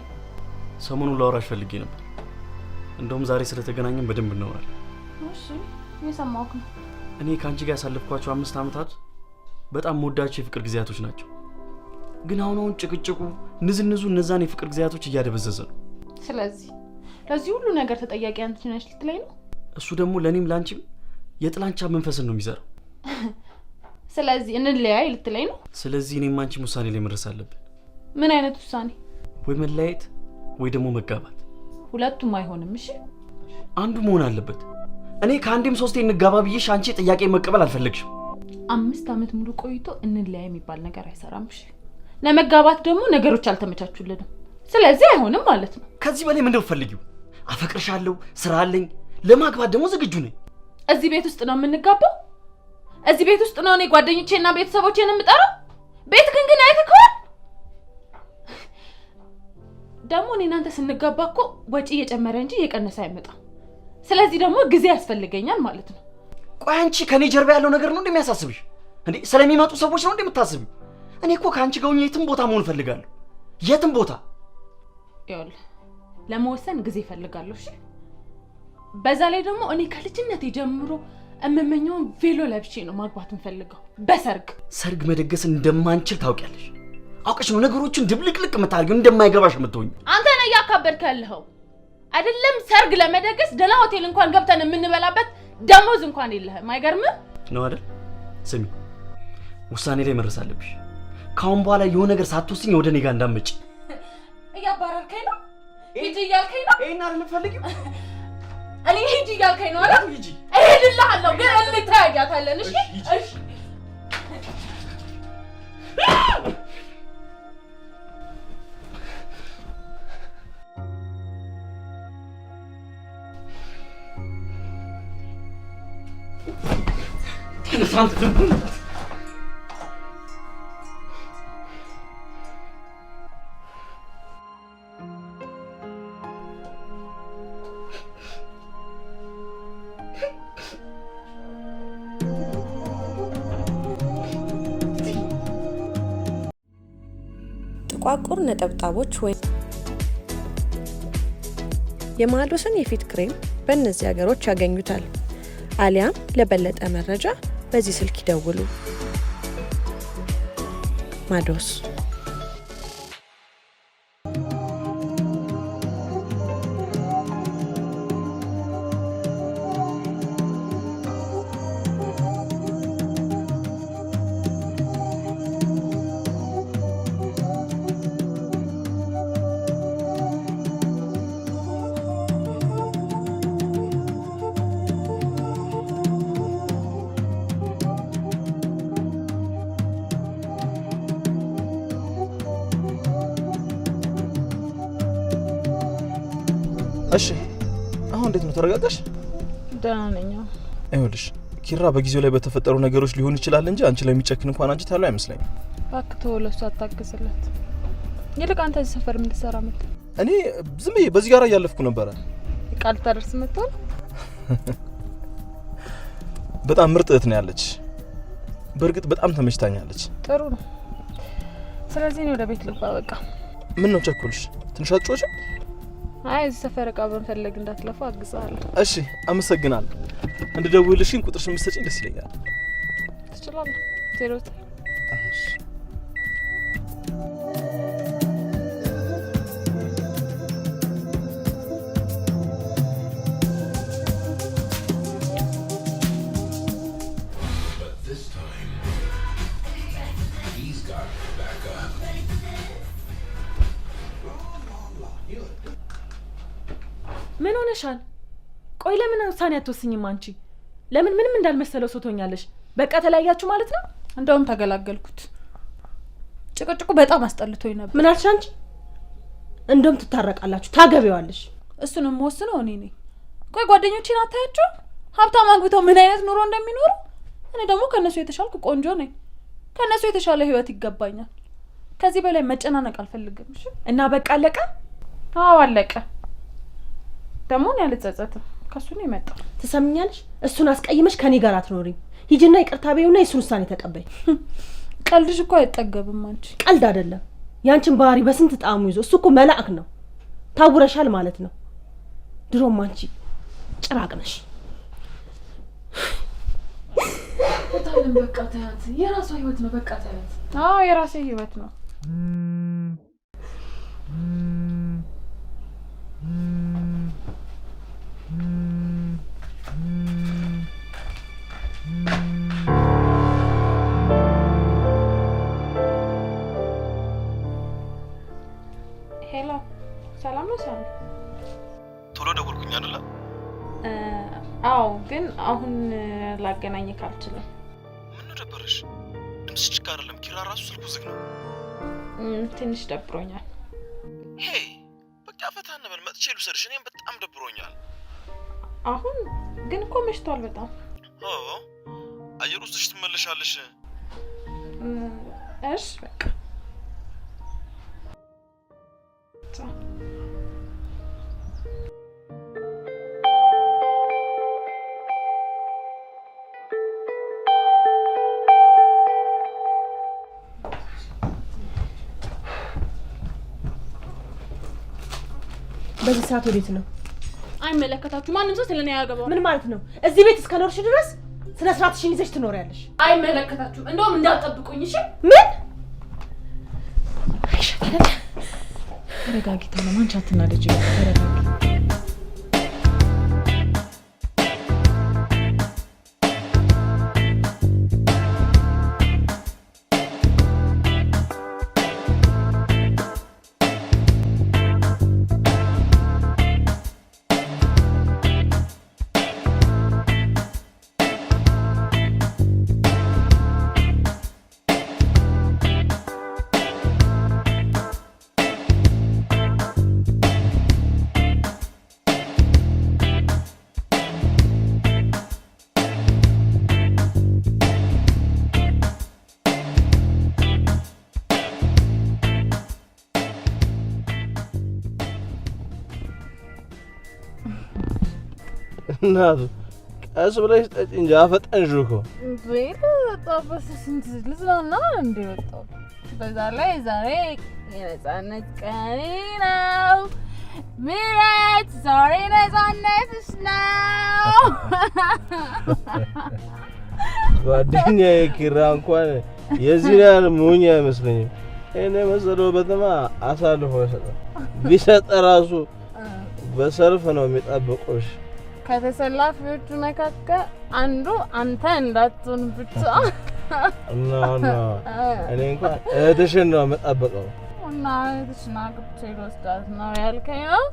ሰሞኑን ላወራሽ ፈልጌ ነበር። እንደውም ዛሬ ስለተገናኘን በደንብ እናወራለን። እሺ እየሰማሁህ ነው። እኔ ካንቺ ጋር ያሳለፍኳቸው 5 ዓመታት በጣም የምወዳቸው የፍቅር ጊዜያቶች ናቸው። ግን አሁን ጭቅጭቁ፣ ንዝንዙ እነዛን የፍቅር ጊዜያቶች እያደበዘዘ ነው። ስለዚህ ለዚህ ሁሉ ነገር ተጠያቂ አንቺ ነሽ ልትለኝ ነው? እሱ ደግሞ ለኔም ላንቺም የጥላቻ መንፈስን ነው የሚዘራው። ስለዚህ እንለያይ ልትለኝ ነው? ስለዚህ እኔም አንቺም ውሳኔ ላይ መድረስ አለብን። ምን አይነት ውሳኔ? ወይ መለያየት ወይ ደግሞ መጋባት። ሁለቱም አይሆንም። እሺ አንዱ መሆን አለበት። እኔ ከአንዴም 3 እንጋባ ብዬሽ አንቺ ጥያቄ መቀበል አልፈለግሽም። 5 ዓመት ሙሉ ቆይቶ እንለያይ የሚባል ነገር አይሰራም። እሺ ለመጋባት ደግሞ ነገሮች አልተመቻቹልንም። ስለዚህ አይሆንም ማለት ነው። ከዚህ በላይ ምንድነው ፈልጊው? አፈቅርሻለሁ፣ ስራ አለኝ፣ ለማግባት ደግሞ ዝግጁ ነኝ። እዚህ ቤት ውስጥ ነው የምንጋባው? እዚህ ቤት ውስጥ ነው እኔ ጓደኞቼና ቤተሰቦቼን የምጠራው? ቤት ግን አይተከው ደግሞ እኔ እናንተ ስንጋባ እኮ ወጪ እየጨመረ እንጂ እየቀነሰ አይመጣም። ስለዚህ ደግሞ ጊዜ ያስፈልገኛል ማለት ነው። ቆይ አንቺ ከኔ ጀርባ ያለው ነገር ነው እንደሚያሳስብሽ እንዴ? ስለሚመጡ ሰዎች ነው እንደምታስቢው? እኔ እኮ ካንቺ ጋር የትም ቦታ መሆን ፈልጋለሁ። የትም ቦታ ይኸውልህ ለመወሰን ጊዜ ፈልጋለሁ። እሺ በዛ ላይ ደግሞ እኔ ከልጅነቴ ጀምሮ እመመኘውን ቬሎ ለብሼ ነው ማግባት እንፈልገው በሰርግ። ሰርግ መደገስ እንደማንችል ታውቂያለሽ። አውቀሽ ነው ነገሮችን ድብልቅልቅ የምታደርጊው እንደማይገባሽ የምትሆኝ። አንተ ነህ እያካበድክ ያለኸው። አይደለም ሰርግ ለመደገስ ደህና ሆቴል እንኳን ገብተን የምንበላበት ደሞዝ እንኳን የለህም። አይገርምም ነው አይደል? ስሚ ውሳኔ ላይ መድረስ አለብሽ። ካሁን በኋላ የሆነ ነገር ሳትወስኝ ወደ እኔ ጋር እንዳትመጪ። እያባረርከኝ ነው? ሂጂ እያልከኝ ነው? ይሄን አይደል ፈልጊው? እኔ ሂጂ እያልከኝ ነው አይደል? ሂጂ እሄድልሃለሁ፣ ግን እንተያያታለን። እሺ እሺ ጥቋቁር ነጠብጣቦች ወይ የማዶስን የፊት ክሬም በእነዚህ ሀገሮች ያገኙታል። አሊያም ለበለጠ መረጃ በዚህ ስልክ ይደውሉ። ማዶስ እሺ አሁን እንዴት ነው ተረጋጋሽ? ደህና ነኝ። አይወልሽ ኪራ በጊዜው ላይ በተፈጠሩ ነገሮች ሊሆን ይችላል እንጂ አንቺ ላይ የሚጨክን እንኳን አንቺ ታለው አይመስለኝም። እባክህ ተው፣ ለእሱ አታግዝለት። ይልቅ አንተ እዚህ ሰፈር ምን ትሰራ መጣ? እኔ ዝም ብዬ በዚህ ጋር እያለፍኩ ነበረ። ቃል ታደርስ መጣው። በጣም ምርጥ እህት ነው ያለች። በእርግጥ በጣም ተመችታኛለች። ጥሩ ነው። ስለዚህ ነው ወደ ቤት ልግባ። በቃ ምን ነው ቸኩልሽ? ትንሽ አትጮሽ? አይ እዚህ ሰፈር እቃ በመፈለግ እንዳትለፋ አግዛለሁ። እሺ አመሰግናለሁ። እንድደውልልሽን ቁጥርሽን መስጠኝ ደስ ይለኛል። ትችላለህ። 0 እሺ ምን ሆነሻል? ቆይ ለምን ውሳኔ አትወስኝም አንቺ? ለምን ምንም እንዳልመሰለው ሰው ትሆኛለሽ? በቃ ተለያያችሁ ማለት ነው? እንደውም ተገላገልኩት። ጭቅጭቁ በጣም አስጠልቶኝ ነበር። ምን አልሽ አንቺ? እንደውም ትታረቃላችሁ፣ ታገቢዋለሽ። እሱንም ወስነው እኔ ነኝ። ቆይ ጓደኞቼን አታያቸው? ሀብታም አግብተው ምን አይነት ኑሮ እንደሚኖሩ። እኔ ደግሞ ከነሱ የተሻልኩ ቆንጆ ነኝ። ከነሱ የተሻለ ህይወት ይገባኛል። ከዚህ በላይ መጨናነቅ አልፈልግም። እሺ እና በቃ አለቀ? አዎ አለቀ። ደግሞ እኔ አልጸጸትም። ከሱ ነው የመጣው። ትሰምኛለሽ? እሱን አስቀይመሽ ከኔ ጋር አትኖሪም። ሂጂና ይቅርታ በይውና የሱን ውሳኔ ተቀበይ። ቀልድሽ እኮ አይጠገብም አንቺ። ቀልድ አይደለም። ያንቺን ባህሪ በስንት ጣሙ ይዞ እሱ እኮ መልአክ ነው። ታውረሻል ማለት ነው። ድሮም አንቺ ጭራቅ ነሽ። በጣም በቃ ተያት። የራሷ ህይወት ነው። በቃ ተያት። አዎ የራሴ ህይወት ነው። ሄሎ ሰላም ነው ሳሚ? ቶሎ ደውልኩኝ አይደለ? አዎ ግን አሁን ላገናኝህ ካልችልም። ምን ነው ደበረሽ? ድምፅሽ ችግር አይደለም። ኪራ ራሱ ስልኩ ዝግ ነው። ትንሽ ደብሮኛል። ሄይ በቃ ፈታ እንበል። መጥቼ ልውሰድሽ። እኔም በጣም ደብሮኛል። አሁን ግን እኮ መሽቷል በጣም። አየር ውስጥሽ ትመለሻለሽ። እሺ በቃ በዚህ ሰዓት ወዴት ነው? አይመለከታችሁ። ማንም ሰው ስለኔ አያገባው። ምን ማለት ነው? እዚህ ቤት እስከኖርሽ ድረስ ስነ ስርዓትሽን ይዘሽ ትኖሪያለሽ። አይመለከታችሁ። እንደውም እንዳትጠብቁኝ እሺ? ምን? ተረጋጊ ተለም፣ አንቺ አትናደጂ። ተረጋጊ። እናቱ ቀስ ብለሽ ጠጪ እንጂ አፈጠንሽው እኮ። ቤት ወጣበት ስንት ልዝናና እንደ ወጣው። በዛ ላይ ዛሬ የነጻነት ቀኔ ነው። ምረት ዛሬ ነጻነትሽ ነው። ጓደኛዬ ኪራ እንኳን የዚህ ያህል ሞኝ አይመስለኝም። እኔ መሰለው በተማ አሳልፎ ይሰጣል። ቢሰጥ ራሱ በሰልፍ ነው የሚጠብቁሽ። ከተሰላፊዎቹ መካከል አንዱ አንተ እንዳትሆን ብቻ። እና እኔ እንኳን እህትሽን ነው የምጠብቀው። እና እህትሽን አግብቼ ልወስዳት ነው ያልከኝ ነው?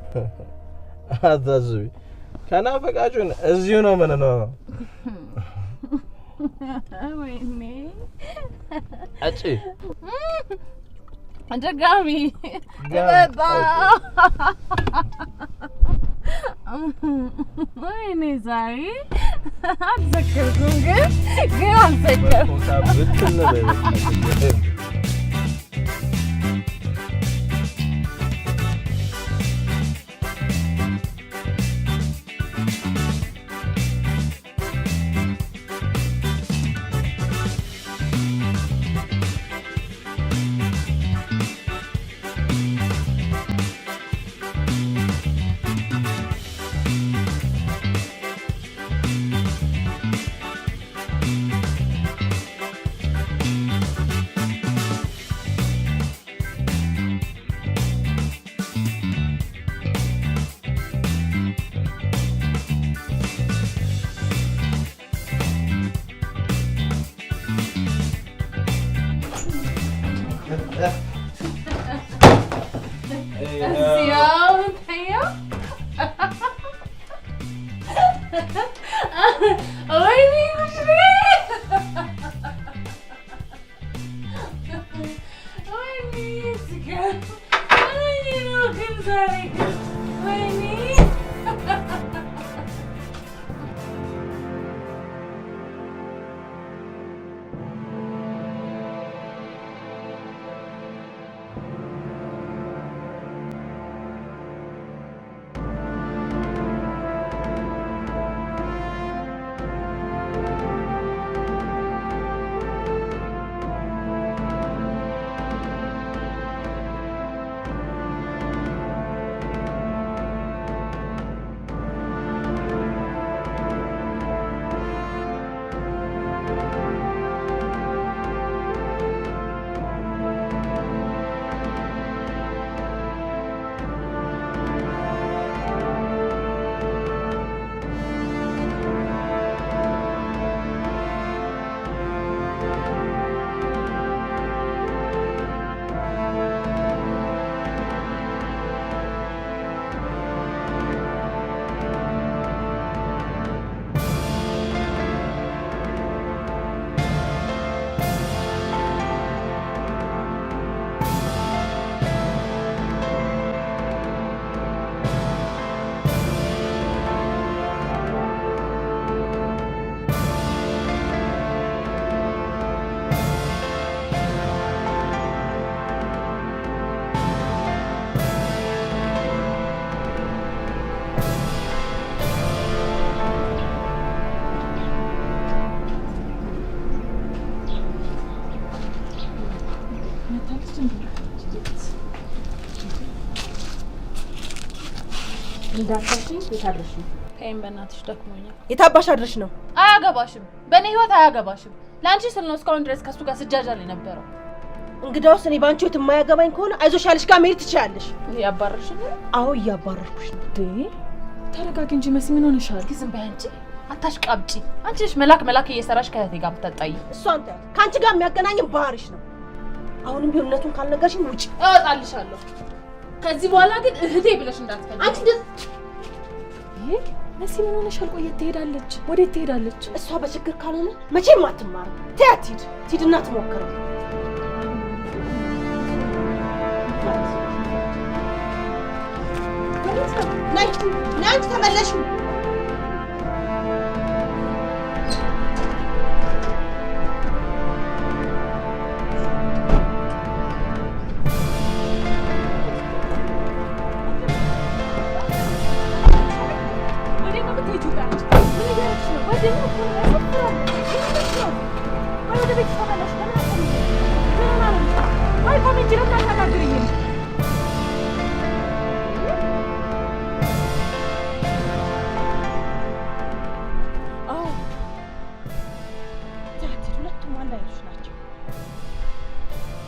አታስቢ፣ ከናፈቃችሁን እዚሁ ነው የምንኖረው። ወይኔ አጪ ድጋሚ ወይኔ ዛሬ አልሰከርኩም፣ ግን አልሰከርኩም። እንዳታሽኝ የታድርሽ ነው። ተይኝ በእናትሽ ደክሞኛል። የታባሽ አድርሽ ነው? አያገባሽም። በእኔ ህይወት አያገባሽም። ለአንቺ ስል ነው እስካሁን ድረስ ከሱ ጋር ስጃጃል የነበረው። እንግዳውስ እኔ ባንቺ ህይወት የማያገባኝ ከሆነ አይዞሽ ያለሽ ጋር መሄድ ትችያለሽ። እያባረርሽ ነው? አዎ እያባረርኩሽ ነው። ተረጋጊ እንጂ መሲ፣ ምን ሆነሻል? ዝም በይ አንቺ። አታሽቃብጪ። አንቺ ነሽ መላክ እየሰራሽ ከእህቴ ጋር የምታጣይ። እሱ አንተ ከአንቺ ጋር የሚያገናኝም ባህሪሽ ነው። አሁንም ቢሆን እውነቱን ካልነገርሽኝ ውጪ። እወጣልሻለሁ። ከዚህ በኋላ ግን እህቴ ብለሽ እንዳትፈልጊ። አንቺ መሲ ምን ሆነሻል? ቆየት ትሄዳለች። ወዴት ትሄዳለች? እሷ በችግር ካልሆነ መቼም አትማርም። ተያት ሂድና ትሞክረው። ነይ አንቺ ተመለሽ።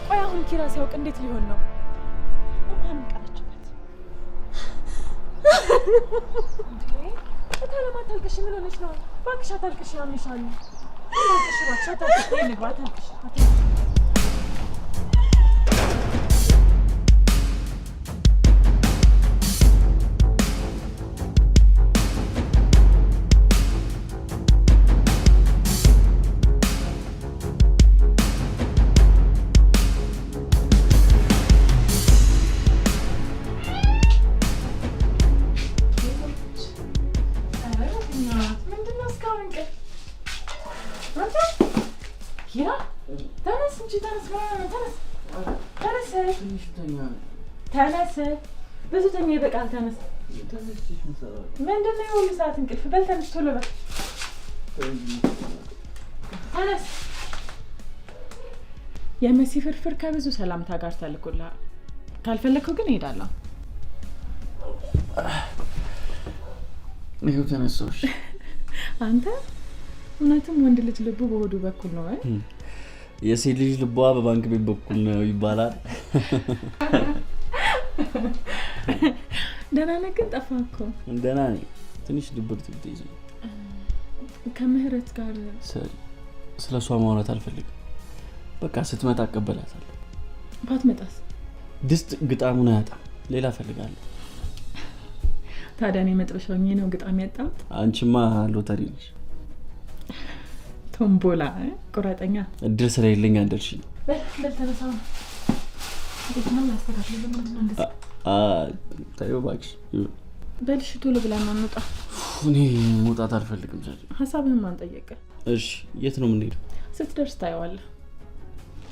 ቆይ አሁን ኪራ ሲያውቅ እንዴት ሊሆን ነው? እንኳን ቀረችበት። እታለማ አታልቅሽ። ምን ሆነሽ ነው? እባክሽ አታልቅሽ። ያምሻል። አታልቅሽ እባክሽ፣ አታልቅሽ። ንግባ፣ አታልቅሽ። ተነስ፣ ብዙ ተኛ ይበቃል። ተነስ። ምንድን ነው የሁሉ ሰዓት እንቅልፍ? በል ተነስ፣ ቶሎ በል ተነስ። የመሲ ፍርፍር ከብዙ ሰላምታ ጋር ተልኮልሃል። ካልፈለከው ግን እሄዳለሁ። ይኸው ተነሳሁሽ። አንተ እውነትም ወንድ ልጅ ልቡ በሆዱ በኩል ነው። የሴት ልጅ ልቧ በባንክ ቤት በኩል ነው ይባላል። ደህና ነህ? ግን ጠፋህ እኮ። ደህና ነኝ። ትንሽ ድብርት ብትይዘኝ። ከምህረት ጋር ስለ እሷ ማውራት አልፈልግም። በቃ ስትመጣ እቀበላታለሁ። ባትመጣስ? ድስት ግጣሙን አያጣም። ሌላ እፈልጋለሁ። ታዲያ እኔ መጥበሻ ሆኜ ነው ግጣም ያጣሁት? አንቺማ ሎተሪ ነሽ። ቶምቦላ ቁራጠኛ። እድል ስለሌለኝ አደልሽኝ። በል ተነሳ። ታዩ እባክሽ። በልሽ ቶሎ ብለን እንውጣ። እኔ መውጣት አልፈልግም። ሀሳብህን ማን ጠየቀ? እሺ የት ነው የምንሄደው? ስትደርስ ታየዋለህ።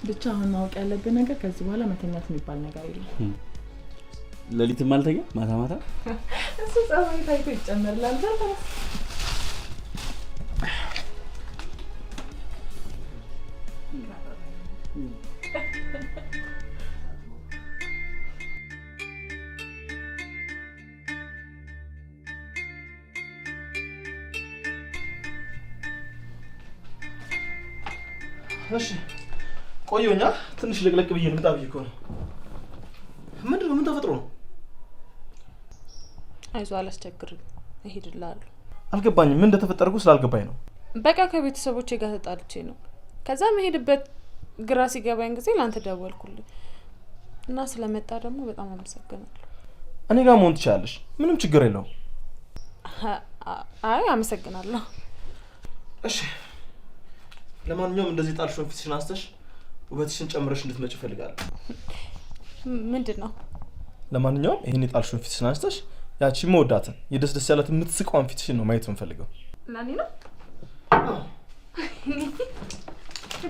ብቻ አሁን ማወቅ ያለብን ነገር ከዚህ በኋላ መተኛት የሚባል ነገር የለም። ሌሊትም አልተኛ ማታ ማታ? እሱ ጸባይ ታይቶ ይጨመርላል። እሺ ቆየኛ ትንሽ ለቅለቅ ብዬ ልምጣ ብዬ እኮ ነው። ምንድን ነው? ምን ተፈጥሮ ነው? አይዞህ አላስቸግርም፣ እሄድልሃለሁ። አልገባኝም። ምን እንደተፈጠረኩ ስላልገባኝ ነው። በቃ ከቤተሰቦቼ ጋር ተጣልቼ ነው። ከዛ መሄድበት ግራ ሲገባኝ ጊዜ ላንተ ደወልኩልኝ እና ስለመጣ ደግሞ በጣም አመሰግናለሁ። እኔ ጋር መሆን ትችላለሽ፣ ምንም ችግር የለውም። አይ አመሰግናለሁ። እሺ ለማንኛውም እንደዚህ ጣልሽውን ፊትሽን አንስተሽ ውበትሽን ጨምረሽ እንድትመጪ እፈልጋለሁ። ምንድን ነው? ለማንኛውም ይሄን ጣልሽውን ፊትሽን አንስተሽ ያቺ መወዳትን የደስ ደስ ያላት የምትስቀውን ፊትሽን ነው ማየት የምፈልገው። ለኔ ነው?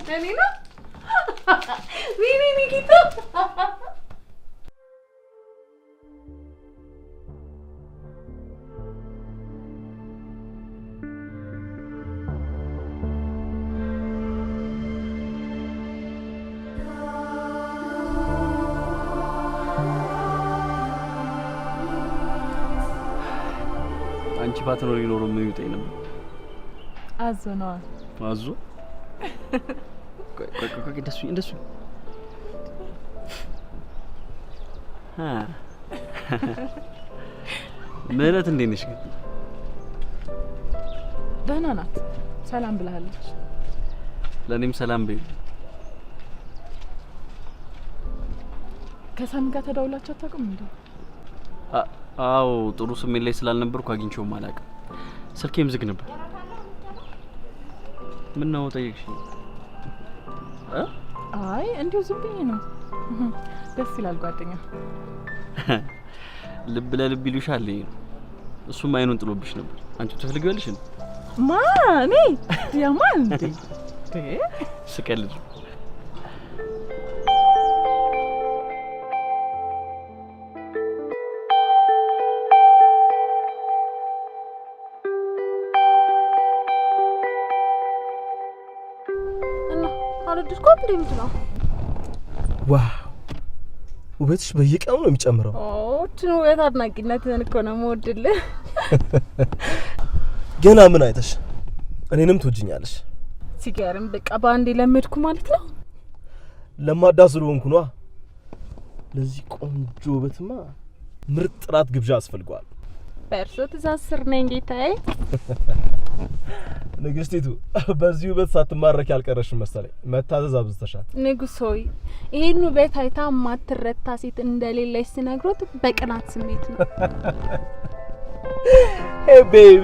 ለኔ ነው? ዊኒ ጌታ ባትኖር ይኖር ምን ይውጠኝ ነበር? አዞ ነው አዞ ቆይ እንደሱ ምህረት እንዴት ነሽ ግን? ደህና ናት። ሰላም ብላለች። ለኔም ሰላም በይ። ከሳሚ ጋር ተደውላችሁ አታውቁም እንዴ? አዎ ጥሩ ስሜት ላይ ስላልነበርኩ አግኝቼውም አላውቅም። ስልኬም ዝግ ነበር። ምን ነው ጠየቅሽ? አይ እንዲሁ ዝም ብዬ ነው። ደስ ይላል ጓደኛ። ልብ ለልብ ይሉሻል። እሱም አይኑን ጥሎብሽ ነበር። አንቺ ትፈልጊዋለሽ እንዴ? ማን ያማን እንዴ? ስቀልድ አልወደድኩም እንዴ ምትለው? ዋው ውበትሽ በየቀኑ ነው የሚጨምረው። ውበት አድናቂነትህን እኮ ነው የምወድልህ። ገና ምን አይተሽ እኔንም ትወጂኛለሽ? ሲገርም በቃ በአንዴ ለመድኩ ማለት ነው። ለማዳ ስለሆንኩ ነዋ። ለዚህ ቆንጆ ውበትማ ምርጥ ጥራት ግብዣ አስፈልጓል። በእርሶ ትእዛዝ ስር ነኝ ጌታዬ። ንግስቲቱ በዚህ ውበት ሳትማረክ ያልቀረሽም መሰለኝ። መታዘዝ አብዝተሻል። ንጉስ ሆይ ይሄን ውበት አይታ ማትረታ ሴት እንደሌለሽ ስነግሮት በቅናት ስሜት ነው። ሄይ ቤቢ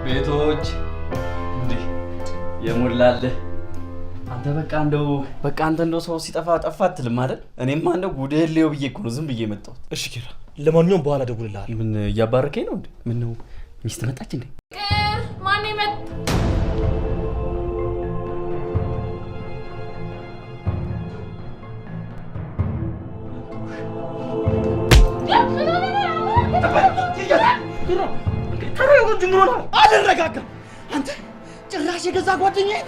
ቤቶች እንዴ የሞላልህ አንተ በቃ እንደው ሰው ሲጠፋ ጠፋ አትልም አይደል? እኔማ እንደው ጉድህን ልየው ብዬ እኮ ነው ዝም ብዬ መጣሁት። እሺ ኪራ፣ ለማንኛውም በኋላ እደውልልሃለሁ። ምን እያባረከኝ ነው እንዴ? ምን ነው ሚስት መጣች እንዴ? ማን ይመጣ? አልረጋጋም። አንተ ጭራሽ የገዛ ጓደኛዬ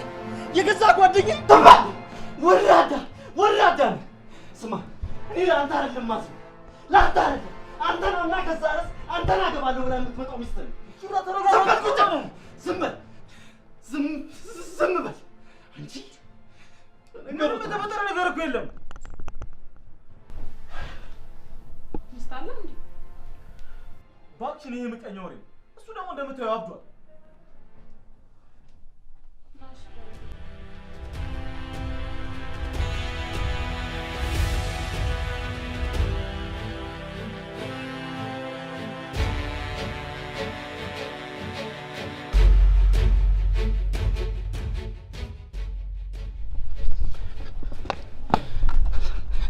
ወራዳ ነህ። ስማ እኔ ለአንተ አይደለም ማዝነው፣ ለአንተ አይደለም አንተ ነው እና ከዛ ድረስ አንተን አገባለሁ ብላ የምትመጣው ሚስት ነው። ዝም በል አንቺ። ምንም የተፈጠረ ነገር እኮ የለም። ሚስት አለ እንዴ? እባክሽ ይሄ ምቀኛ ወሬ። እሱ ደግሞ እንደምታየው አብዷል።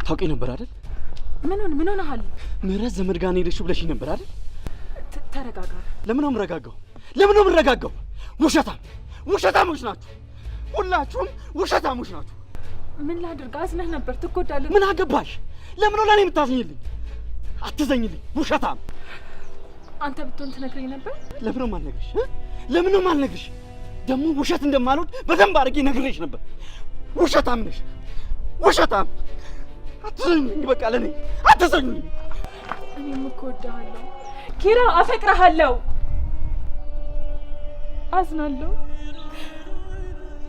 ታውቂ ነበር አይደል? ምን ሆነሃል? ምህረት ዘመድ ጋር ሄደሽው ብለሽኝ ነበር አይደል? ተረጋጋ። ለምን ነው የምረጋጋው? ውሸታሞች ናችሁ። ሁላችሁም ውሸታሞች ናችሁ። ምን ላድርግ? አዝነህ ነበር፣ ትጎዳለህ። ምን አገባሽ? ለምን ነው ለኔ የምታዝኝልኝ? አትዘኝልኝ ውሸታም። አንተ ብትሆን ትነግረኝ ነበር። ለምን ነው የማልነግርሽ? ለምን ነው የማልነግርሽ? ደግሞ ውሸት እንደማልወድ በደንብ አድርጌ ነግሬሽ ነበር። ውሸታም ነሽ፣ ውሸታም። አትዘኝልኝ፣ በቃ ለኔ አትዘኝልኝ። እኔም እኮ እወድሃለሁ ኪራ፣ አፈቅርሃለሁ፣ አዝናለሁ።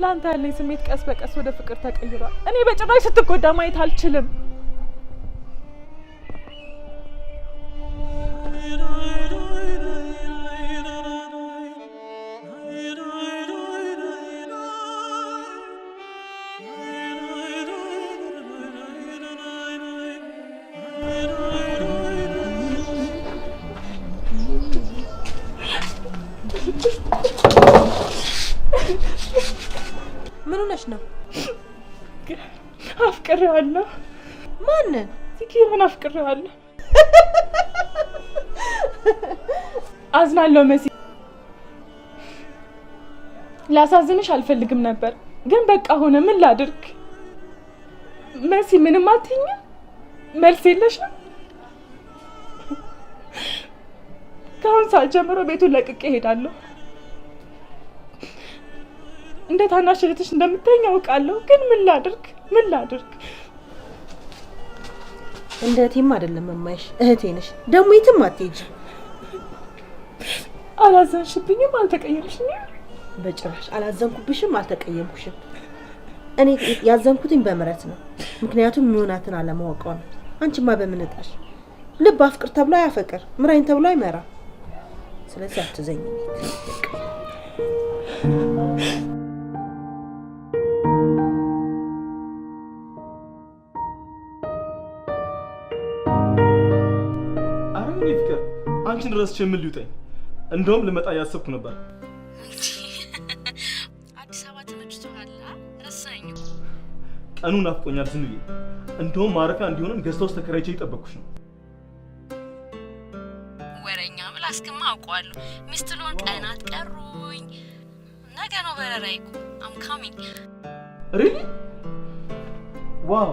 ለአንተ ያለኝ ስሜት ቀስ በቀስ ወደ ፍቅር ተቀይሯል። እኔ በጭራሽ ስትጎዳ ማየት አልችልም። ምን ሆነሽ ነው? አፍቅሬዋለሁ። ማንን? ኪራን አፍቅሬዋለሁ። አዝናለሁ መሲ። ላሳዝንሽ አልፈልግም ነበር፣ ግን በቃ ሆነ። ምን ላድርግ? መሲ ምንም አትይኝም? መልስ የለሽም? ከአሁን ሰዓት ጀምሮ ቤቱን ለቅቄ እሄዳለሁ። እንደ ታናሽ እህትሽ እንደምትይኝ አውቃለሁ፣ ግን ምን ላድርግ? ምን ላድርግ? እንደ እህቴም አይደለም የማይሽ፣ እህቴ ነሽ። ደግሞ የትም አትሄጂም። አላዘንሽብኝም? አልተቀየምሽኝም? በጭራሽ አላዘንኩብሽም፣ አልተቀየምኩሽም። እኔ ያዘንኩትኝ በምህረት ነው። ምክንያቱም የሚሆናትን አለማወቋ ነው። አንቺማ በምን እጣሽ? ልብ አፍቅር ተብሎ አያፈቅር፣ ምራኝ ተብሎ አይመራ። ስለዚህ አትዘኝ። አረኝ ፍቅር አንቺን ረስቼ ምን ሊውጠኝ? እንደውም ልመጣ ያሰብኩ ነበር። አዲስ አበባ ተመችቶሃል? ረሳኝ። ቀኑ ናፍቆኛል ዝንዬ። እንደውም ማረፊያ እንዲሆነን ገዝታ ውስጥ ተከራይቼ እየጠበቅኩሽ ነው። ወሬኛ ምላስክማ አውቀዋለሁ። ሚስት ልሆን ቀናት ቀሩኝ። ነገ ነው በረራዬ እኮ። አም ካሚንግ። ሪሊ? ዋው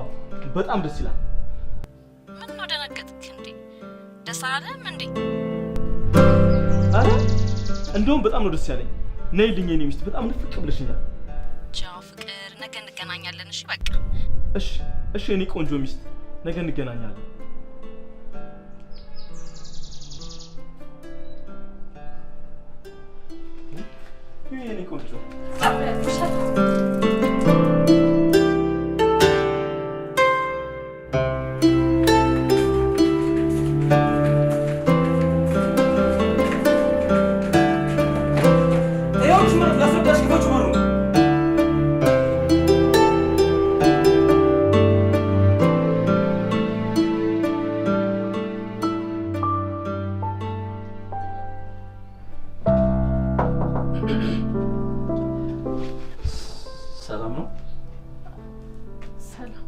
በጣም ደስ ይላል። ምን ነው ደነገጥክ እንዴ? ደስ አላለህም እንዴ? አረ እንደውም በጣም ነው ደስ ያለኝ። ነይልኝ የኔ ሚስት፣ በጣም ንፍቅ ብለሽኛል። ቻው ፍቅር፣ ነገ እንገናኛለን። እሺ በቃ እሺ እሺ የኔ ቆንጆ ሚስት፣ ነገ እንገናኛለን። የኔ ቆንጆ ሰላም ነው? ሰላም።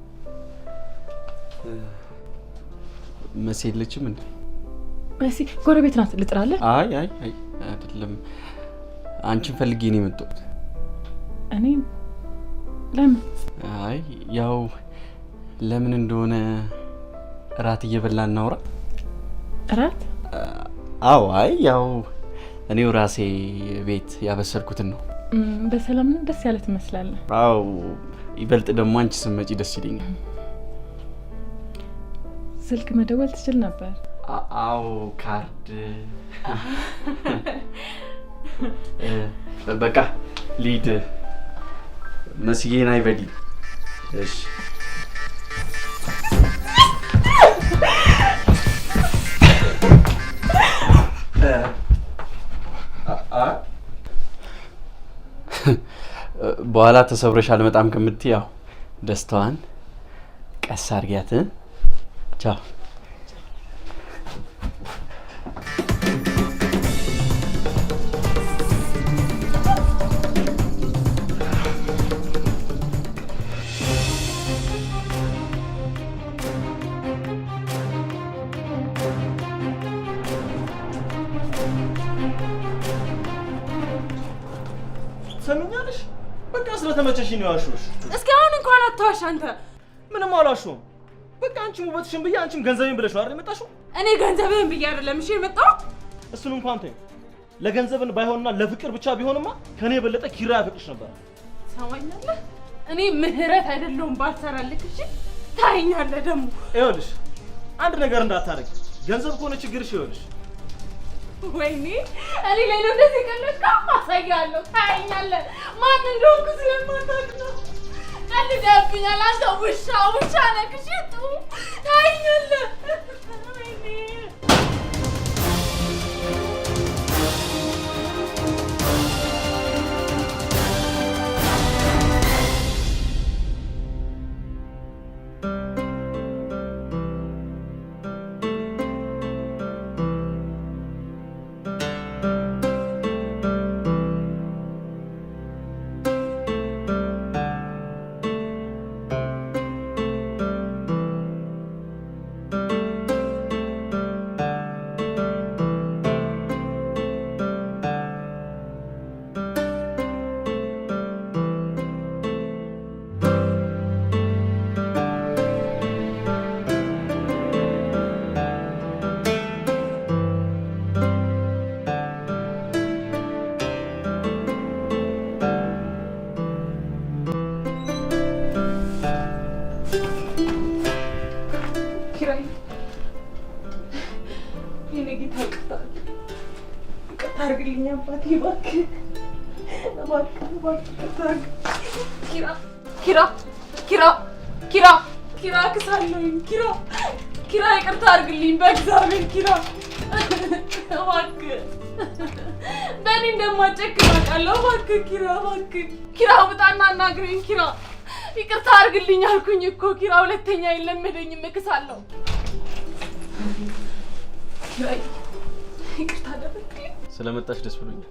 መሲ የለችም እንዴ? መሲ ጎረቤት ናት። ልጥራለህ? አይ አይደለም፣ አንቺን ፈልጌ ነው የመጣሁት። እኔ ለምን? አይ ያው ለምን እንደሆነ እራት እየበላን እናውራ። እራት? አዎ አይ ያው እኔው ራሴ ቤት ያበሰልኩትን ነው። በሰላም ነው? ደስ ያለ ትመስላለህ። አዎ ይበልጥ ደግሞ አንቺ ስትመጪ ደስ ይለኛል። ስልክ መደወል ትችል ነበር? አዎ ካርድ በቃ ሊድ መስዬን አይበዲ። እሺ በኋላ ተሰብረሽ አልመጣም ከምትይ ያው ደስታዋን ቀስ አድርጊያት። ቻው። ሰምኛለሽ? በቃ ስለተመቸሽ ነው ያልሽውሽ። እስኪ አሁን እንኳን አታዋሽ አንተ። ምንም አላልሽውም። በቃ አንቺም ውበትሽን ብዬ አንቺም ገንዘቤን ብለሽ ነው አይደል የመጣሽው? እኔ ገንዘብህን ብዬ አይደለም እሺ የመጣሁት። እሱን እንኳን ተይው። ለገንዘብን ባይሆንና ለፍቅር ብቻ ቢሆንማ ከኔ የበለጠ ኪራ ያፈቅርሽ ነበር። ሰማኛለህ? እኔ ምህረት አይደለሁም ባልሰራልክ። እሺ ታይኛለህ ደግሞ። ይኸውልሽ አንድ ነገር እንዳታረግ። ገንዘብ ከሆነ ችግርሽ ይኸውልሽ። ወይኔ እኔ ላይ ነው እንደዚህ ቀለድካ? አሳያለሁ። ታይኛለህ። ማን እንደሆንኩ ስለማታውቅ ነው። ቀልደህብኛል አንተ ውሻ ነህ። እሺ ታይኛለህ። ወይኔ ኪራ ክሳለሁኝ። ኪራ ይቅርታ አድርግልኝ በእግዚአብሔር ኪራ፣ እባክህ በእኔ እንደማጨክን አውቃለሁ። እባክህ ኪራ ውጣና አናግረኝ። ኪራ ይቅርታ አድርግልኝ አልኩኝ እኮ ኪራ፣ ሁለተኛ የለመደኝም እክሳለሁ። ኪራ ይቅርታ አደረግልኝ። ስለመጣሽ ደስ ብሎኛል።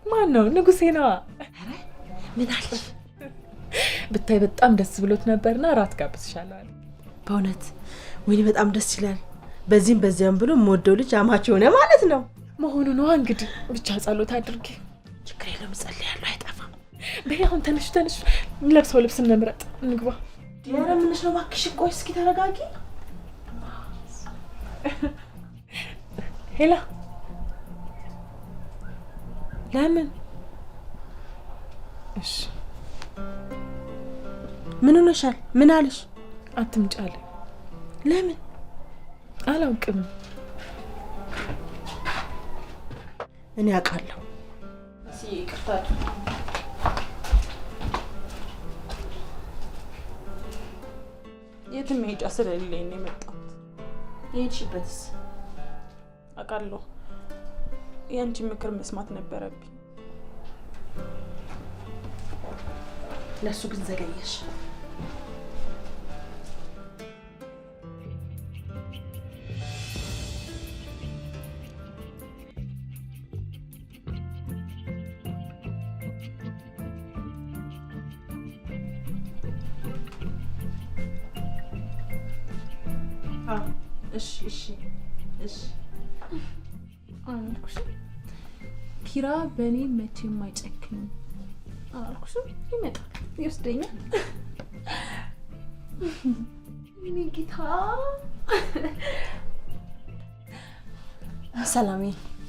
ማን ነው? ንጉሴ ነዋ። ምን አለሽ? ብታይ በጣም ደስ ብሎት ነበርና ራት ጋብዝሻለሁ አለ። በእውነት ወይኔ በጣም ደስ ይላል። በዚህም በዚያም ብሎ የምወደው ልጅ አማች ሆነ ማለት ነው መሆኑ ነው። እንግዲህ ብቻ ጸሎት አድርጊ። ችግር የለውም ጸልያለሁ፣ አይጠፋም። በይ አሁን ተነሽ። ለብሰው ልብስ እንምረጥ፣ እንግባ። ኧረ ምንሽ ነው እባክሽ? ቆይ እስኪ ተረጋጊ። ሄላ ለምን? እሺ ምን ሆነሻል? ምን አለሽ? አትምጫለ። ለምን? አላውቅም። እኔ አውቃለሁ። ይቅርታ የትም መሄጃ ስለሌለኝ ነው የመጣሁት። የሄድሽበትስ? አውቃለሁ። የአንቺን ምክር መስማት ነበረብኝ። ለሱ ግን ዘገየሽ። እሺ አልኩሽም። ኪራ በእኔ መቼም አይጨክንም አልኩሽም። ይመጣል፣ ይወስደኛል። እኔ ጌታ። ሰላሜ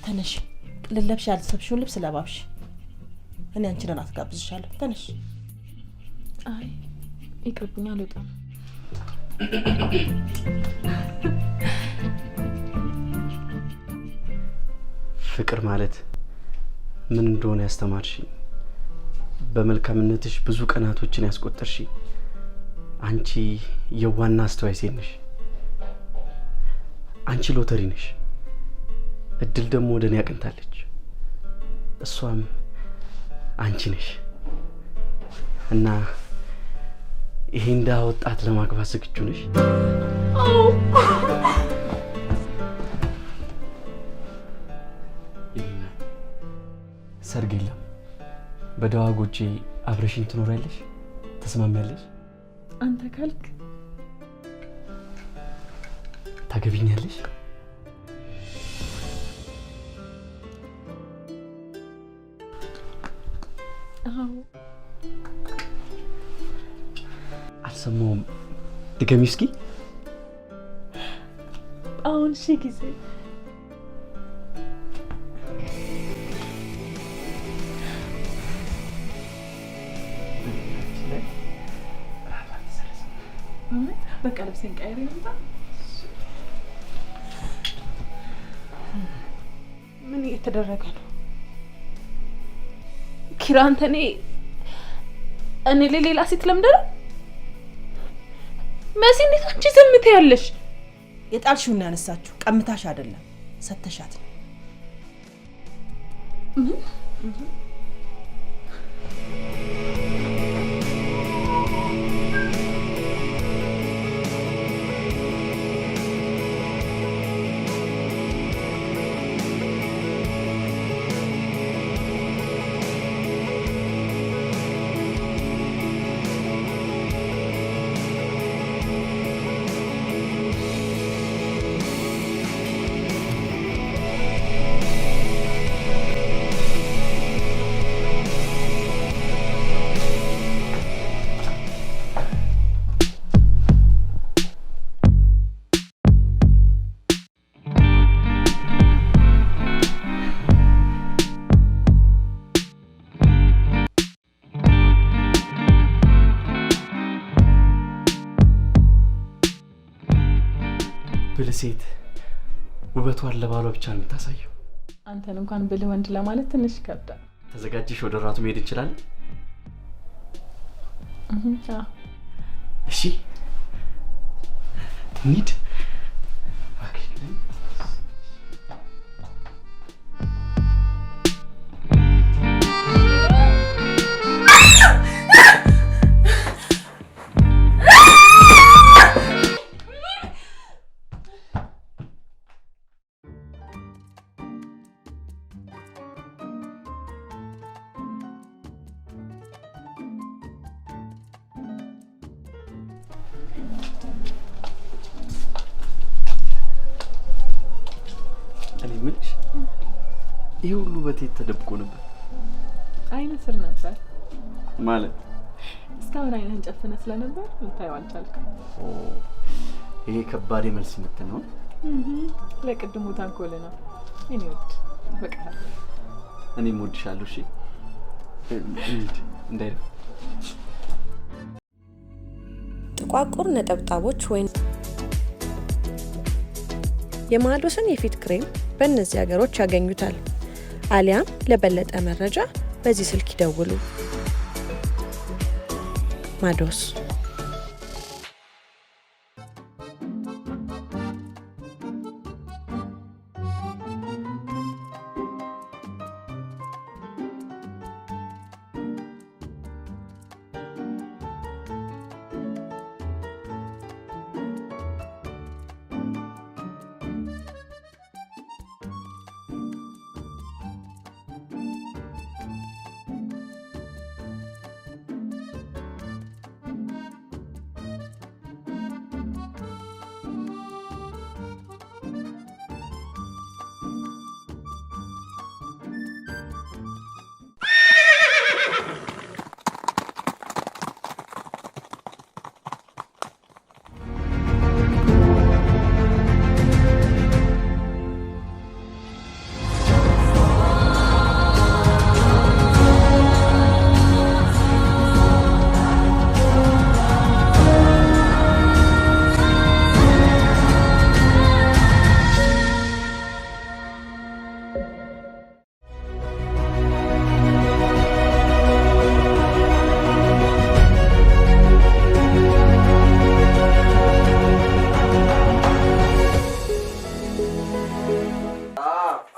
ተነሽ፣ ልለብሽ ያልሰብሽውን ልብስ ለባብሽ። እኔ አንቺን አትጋብዝሻለሁ። ተነሽ። አይ ይቅርብኝ፣ አልወጣም። ፍቅር ማለት ምን እንደሆነ ያስተማርሽኝ፣ በመልካምነትሽ ብዙ ቀናቶችን ያስቆጠርሽኝ አንቺ የዋና አስተዋይ ሴት ነሽ። አንቺ ሎተሪ ነሽ። እድል ደግሞ ወደ እኔ አቅንታለች። እሷም አንቺ ነሽ እና ይሄ እንደ ወጣት ለማግባት ዝግጁ ነሽ? ሰርግ የለም። በደዋ ጎጄ አብረሽኝ ትኖሪያለሽ? ተስማሚያለሽ? አንተ ካልክ ታገቢኛለሽ? አዎ። አልሰማሁም። ድገሚ እስኪ። አሁን እሺ ጊዜ በቃ ልብሴን ቀይሬ ልምጣ። ምን እየተደረገ ነው? ኪራ አንተ እኔ ለሌላ ሴት ለምደረ መሲ እንዴት አንቺ ዝም ትያለሽ? የጣልሽውን ያነሳችሁ ቀምታሽ አይደለም ሰተሻት ነው። ብልሴት ውበቷን ለባሏ ብቻ ነው የምታሳየው። አንተን እንኳን ብልህ ወንድ ለማለት ትንሽ ይከብዳል። ተዘጋጅሽ? ወደ ራቱ መሄድ እንችላለን? እሺ እንሂድ። ይሄ ሁሉ በቴት ተደብቆ ነበር። አይነ ስር ነበር ማለት እስካሁን አይነን ጨፍነ ስለነበር ልታየው አልቻልክም። ይሄ ከባድ መልስ ምት ነው። ለቅድሙ ታንኮል ነው። እኔ ወድ በቃ እኔ ሞድሻለሁ። እሺ እንዳይረፍ። ጥቋቁር ነጠብጣቦች ወይም የማዶስን የፊት ክሬም በእነዚህ ሀገሮች ያገኙታል። አሊያም ለበለጠ መረጃ በዚህ ስልክ ይደውሉ። ማዶስ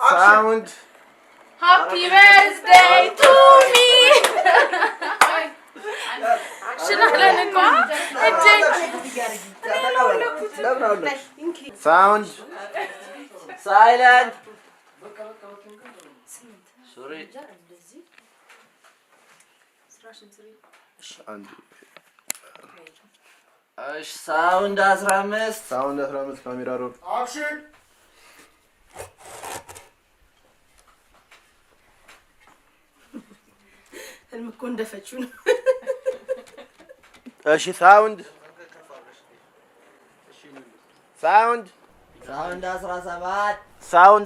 Sound. Happy birthday to me. Sound. Silent. Sorry. እሺ ሳውንድ 15 ካሜራ ሮል አክሽን። ህልም እኮ እንደፈችው ነው። እሺ ሳውንድ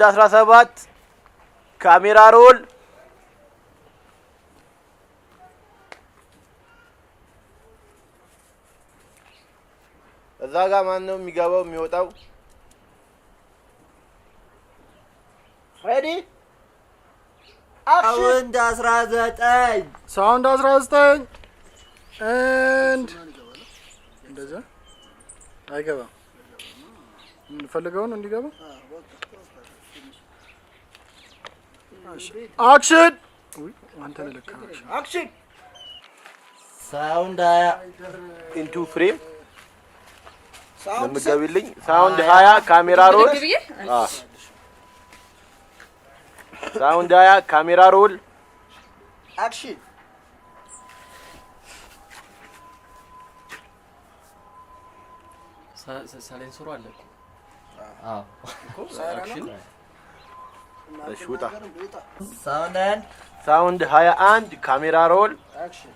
17 ካሜራ ሮል እዛ ጋር ማን ነው የሚገባው የሚወጣው? ሬዲ አክሽን። ሳውንድ 19 ኤንድ እንደዛ አይገባም። እንፈልገውን እንዲገባ አክሽን። አንተ ለካ አክሽን። ሳውንድ 20 ኢንቱ ፍሬም ለምትገቢልኝ። ሳውንድ 20 ካሜራ ሮል። ሳውንድ 20 ካሜራ ሮል አክሽን። ሳይሌንሰሩ አለ እኮ። አዎ አክሽን። እሺ ውጣ። ሳውንድ 21 ካሜራ ሮል አክሽን።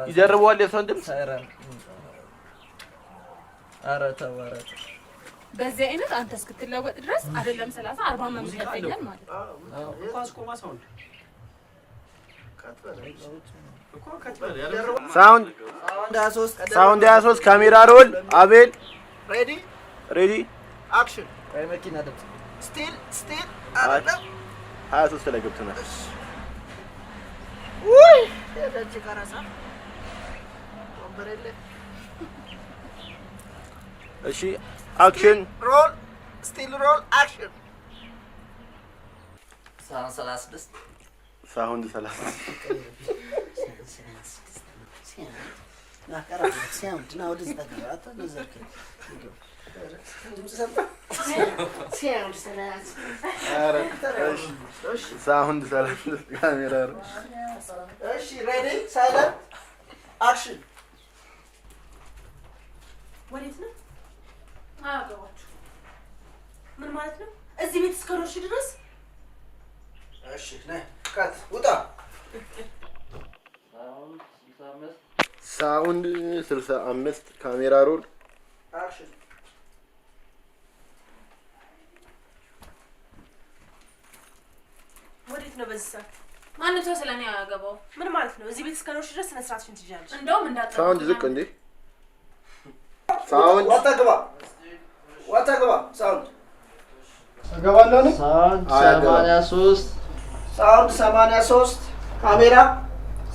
ይደርበዋል የሰውን ድምፅ። በዚህ አይነት አንተ እስክትለወጥ ድረስ አይደለም 30 40 መምጣት ይገኛል ማለት ነው። ሳውንድ 23 ካሜራ ሮል አቤል ሬዲ አክሽን። መኪና ድምፅ ስቲል 23 ላይ ገብተናል። እሺ አክሽን ሮል ስቲል ሮል አክሽን። ሳውንድ 36 ሳውንድ 36 ካሜራ ሮል። እሺ ሬዲ ሳይለንት አክሽን። ወዴት ነው? አያገባችሁ። ምን ማለት ነው? እዚህ ቤት እስከኖርሽ ድረስ? እሺ ነይ ካት ውጣ። ሳውንድ 65 ካሜራ ሮል አክሽን። ወዴት ነው በዚህ ሰዓት? ማንም ሰው ስለኔ አያገባው። ምን ማለት ነው? እዚህ ቤት እስከኖርሽ ድረስ ስነ ስርዓትሽን ትይዣለሽ። እንደውም እንዳትጠራ። ሳውንድ ዝቅ እንዴ። ሳውንድ ወጣግባ ሳውንድ እገባለሁ። ሳውንድ 83 ሳውንድ 83 ካሜራ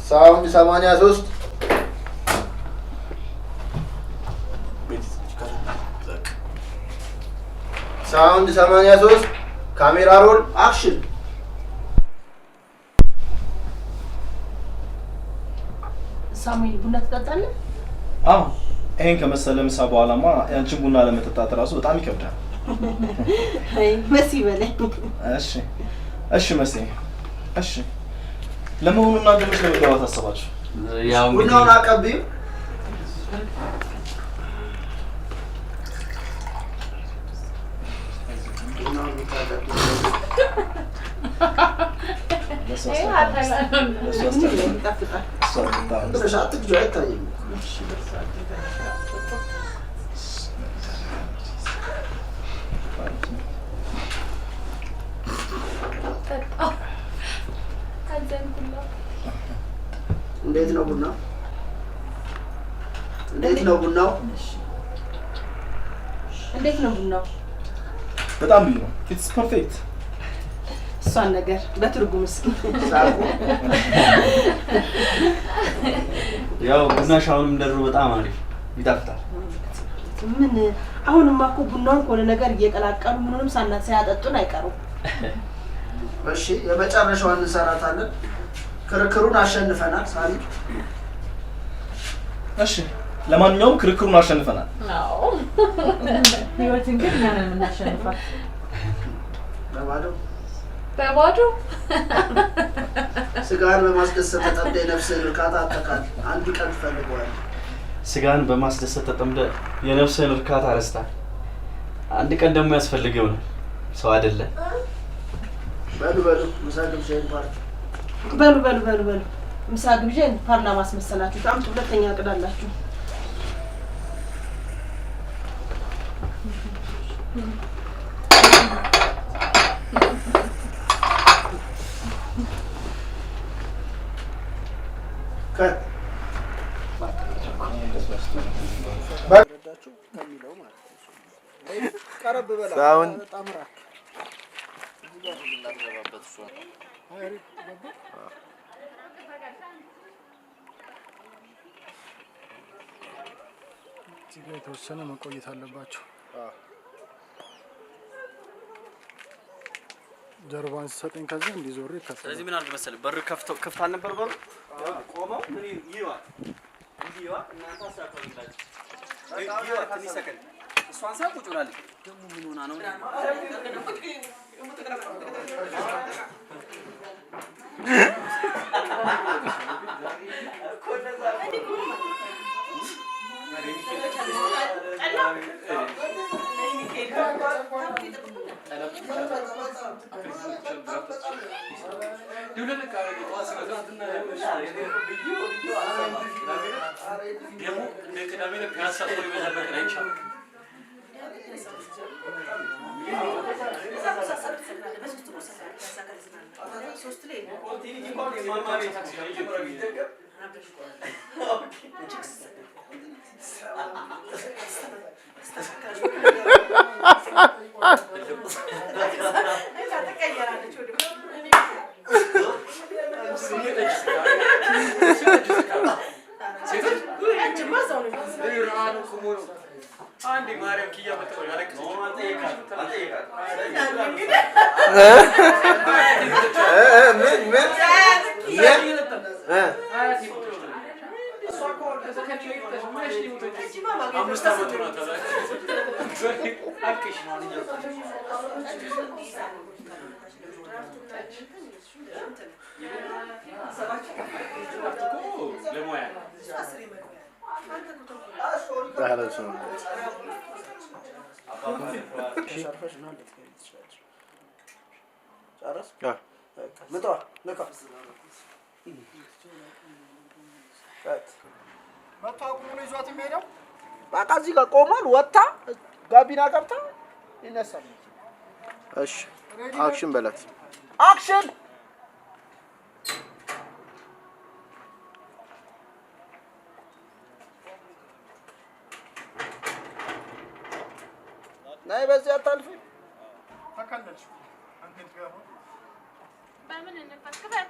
ሳውንድ 83 ሳውንድ 83 ካሜራ ሮል አክሽን። ሳሙኤል ቡና ትጠጣለህ? አዎ ይሄን ከመሰለ ምሳ በኋላማ ያንቺን ቡና ለመጠጣት እራሱ በጣም ይከብዳል። አይ መሲ በለኝ። እሺ መሲ እሺ። ለመሆኑ እናንተ መች ለመግባባት አሰባችሁ? ያው እንግዲህ ቡናውን አቀብዩ። እንዴት ነው ቡናው? እንዴት ነው ቡናው? በጣም ልዩ ነው። ኢትስ ፐርፌክት። እሷን ነገር በትርጉም እስኪ ያው ቡናሽ አሁንም እንደድሮ በጣም አሪፍ ይጣፍጣል። ምን አሁንማ እኮ ቡናውን ከሆነ ነገር እየቀላቀሉ ምንም ሳያጠጡን አይቀሩም። እሺ የመጨረሻውን እንሰራታለን። ክርክሩን አሸንፈናል ሳሚ። እሺ ለማንኛውም ክርክሩን አሸንፈናል። አዎ ህይወትን ግን እኛ ነን የምናሸንፋት። ለማለት በባዶ ስጋን በማስደሰት ተጠምደ የነፍስህን እርካታ አጠቃል። አንድ ቀን ትፈልገዋለህ። ስጋን በማስደሰት ተጠምደ የነፍስህን እርካታ ረስታል። አንድ ቀን ደግሞ ያስፈልገው ነው ሰው አይደለ? በሉ ምሳ ግብዣን ፓርቲ በሉ ምሳ ግብዣን ፓርላማ አስመሰላችሁ። ታምጡ ሁለተኛ ቅዳላችሁ። የተወሰነ መቆየት አለባቸው። ጀርባን ሲሰጠኝ ከዚህ እንዲዞር ይከፈታል። ስለዚህ ምን አድርግ መሰለህ በር ከፍታ ነበር በሩ ቆመው ምን ይዋል እንዲዋ እናንተ አሳካውላችሁ ይዋ ትንሽ ሰከንድ እሷን ሳቁ ጭራለች ደግሞ ምን ሆና ነው አንዴ ማርያም ኪያ መጥተው ያለክ በቃ እዚህ ጋር ቆሟል። ወጣ ጋቢና ገብታ ይነሳል። እሺ አክሽን በላት። አክሽን ናይ በዚህ አታልፊ ተከለልሽ አንተ ጋር በምን እንፈክበት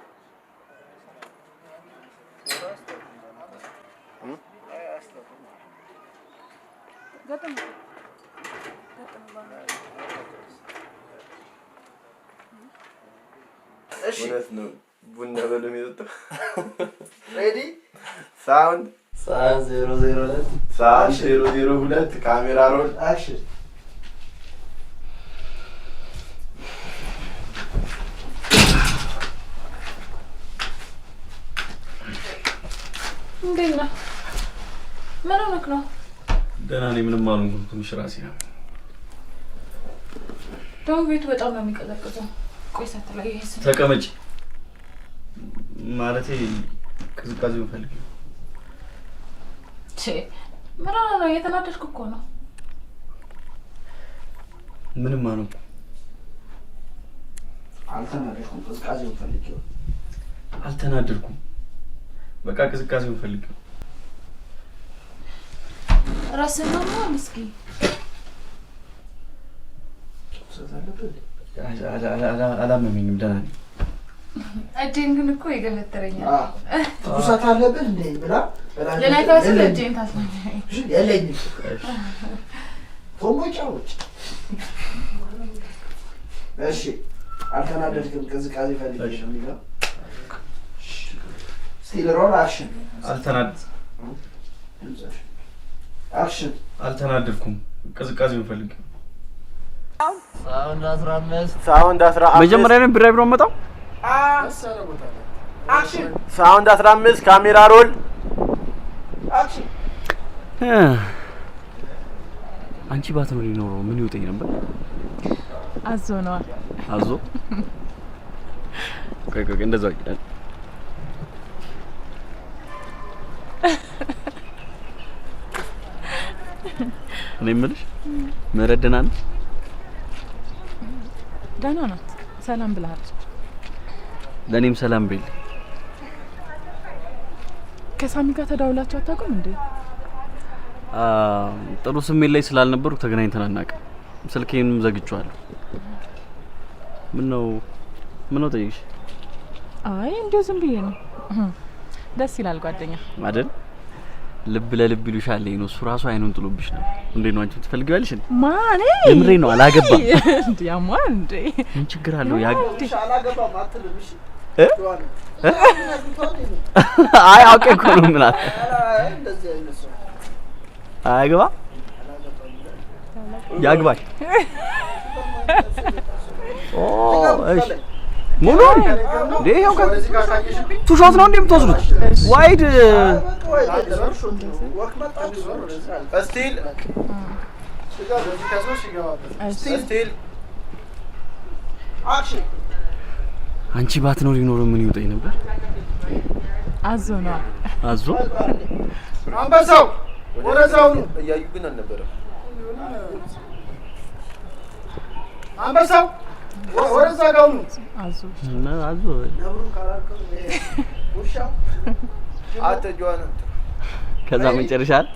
ገጠም እሺ እውነት ነው። ቡና በለም የጠጣው ሬዲ ሳውንድ 002 ሳውንድ 002 ካሜራ ሮል አክሽን እንዴት ነህ? ምን ሆነህ ነው? ደህና ነኝ። ምንም አልሆንኩም። ትንሽ ራሴ ነው። ደግሞ ቤቱ በጣም ነው የሚቀዘቅዘው። ቆይ ሳትለይ ይሄስ ተቀመጭ። ማለቴ ቅዝቃዜውን ፈልጊ። ምን ሆነህ ነው? እየተናደድኩ እኮ ነው። ምንም አልሆንኩም። አልተናደድኩም። ቅዝቃዜውን ፈልጊው። አልተናደድኩም። በቃ ቅዝቃዜውን ፈልጊው። ራስህን ነው እስኪ አላመመኝም። ደህና ነኝ። እጄን ግን እኮ ይገፈትረኛል። ትኩሳት አለብህ እንዴ ብላ ለነካስ እጄን ታስመኛኝ የለኝም። ቶሞጫዎች እሺ አልተናደድክም። ቅዝቃዜ ፈልጊ ነው የሚለው። ስቲል ሮል አክሽን። አክሽን። አልተናደድኩም። ቅዝቃዜውን ፈልጊው። ሳውንድ 15 ሳውንድ 15 መጀመሪያ ነው ቢራቢሮ መጣው አክሽን ሳውንድ 15 ካሜራ ሮል አክሽን አንቺ ባትኖሪ ኖሮ ምን ይውጠኝ ነበር? አዞ ነው አዞ ቆይ እንደዛው ይላል። እኔ የምልሽ ምህረት ደህና ናት? ደህና ናት። ሰላም ብላለች። ለእኔም ሰላም በይል። ከሳሚ ጋር ተዳውላችሁ አታውቁም እንዴ? ጥሩ ስሜት ላይ ስላልነበሩ ተገናኝተን አናውቅም። ስልኬንም ዘግቼዋለሁ። ምን ነው ጠይቅሽ? አይ እንዲሁ ዝም ብዬ ነው። ደስ ይላል ጓደኛ አይደል? ልብ ለልብ ይሉሻል። ነው እሱ ራሱ አይኑን ጥሎብሽ ነው። እንዴት ነው አንቺ ትፈልጊዋለሽ? ማኔ የምሬ ነው። አላገባም እንዴ? ያማን እንዴ? ምን ችግር አለው? አላገባም አትልምሽ አይ አውቄ እኮ ነው ምናምን እንደዚህ አይነት ሰው አያገባ ያግባሽ። እሺ ሙሉ እንዴ ይሄው ቱሾት ነው እንደምትወስዱት ዋይድ ስቲል ስቲል አክሽን አንቺ ባትኖሪ ኖሮ ምን ይውጠኝ ነበር? አዞ ነው አዞ አንበሳው ወደዛው እያዩ ግን አልነበረም። አንበሳው ወደዛ ጋው ነው አዞ እና አዞ ነብሩን ካላልከው ውሻው አትጆን ከዛ መጨረሻል።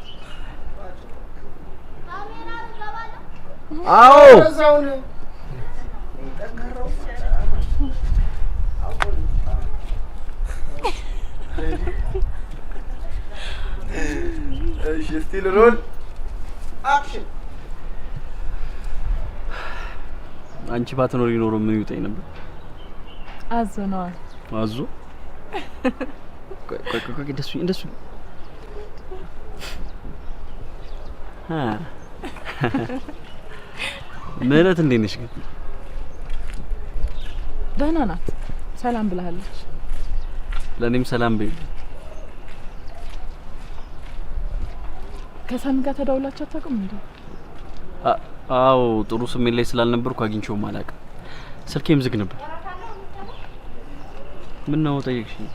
አዎ ወደዛው ነው ጠንካራው እሺ ስቲል ሮል አክሽን አንቺ ባትኖሪ ኖሮ ምን ይውጠኝ ነበር? አዞ ነው አዞ ቆይ እንደሱ ምህረት እንዴት ነሽ ግን? ደህና ናት። ሰላም ብላለች። ለኔም ሰላም በይ። ከሳሚ ጋር ተዳውላችሁ አታውቁም እንዴ? አዎ ጥሩ ስሜት ላይ ስላልነበርኩ አግኝቼውም አላውቅም። ስልኬም ዝግ ነበር። ምን ነው ጠየቅሽኝ?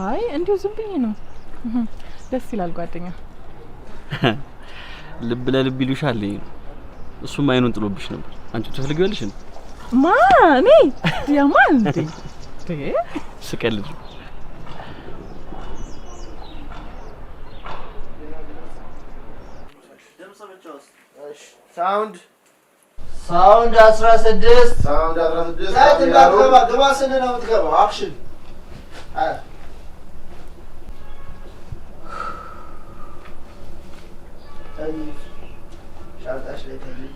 አይ እንዲሁ ዝም ብዬ ነው። ደስ ይላል ጓደኛ። ልብ ለልብ ይሉሻል። እሱም አይኑን ጥሎብሽ ነበር። አንቺ ትፈልጊዋለሽ እንዴ? ማኔ ያማን እንዴ? ስቀልድ ሳውንድ 16 ሳውንድ 16 ሳይት እንዳትገባ ግባ ስንል ነው የምትገባው። አክሽን ሻንጣሽ ላይ ተይ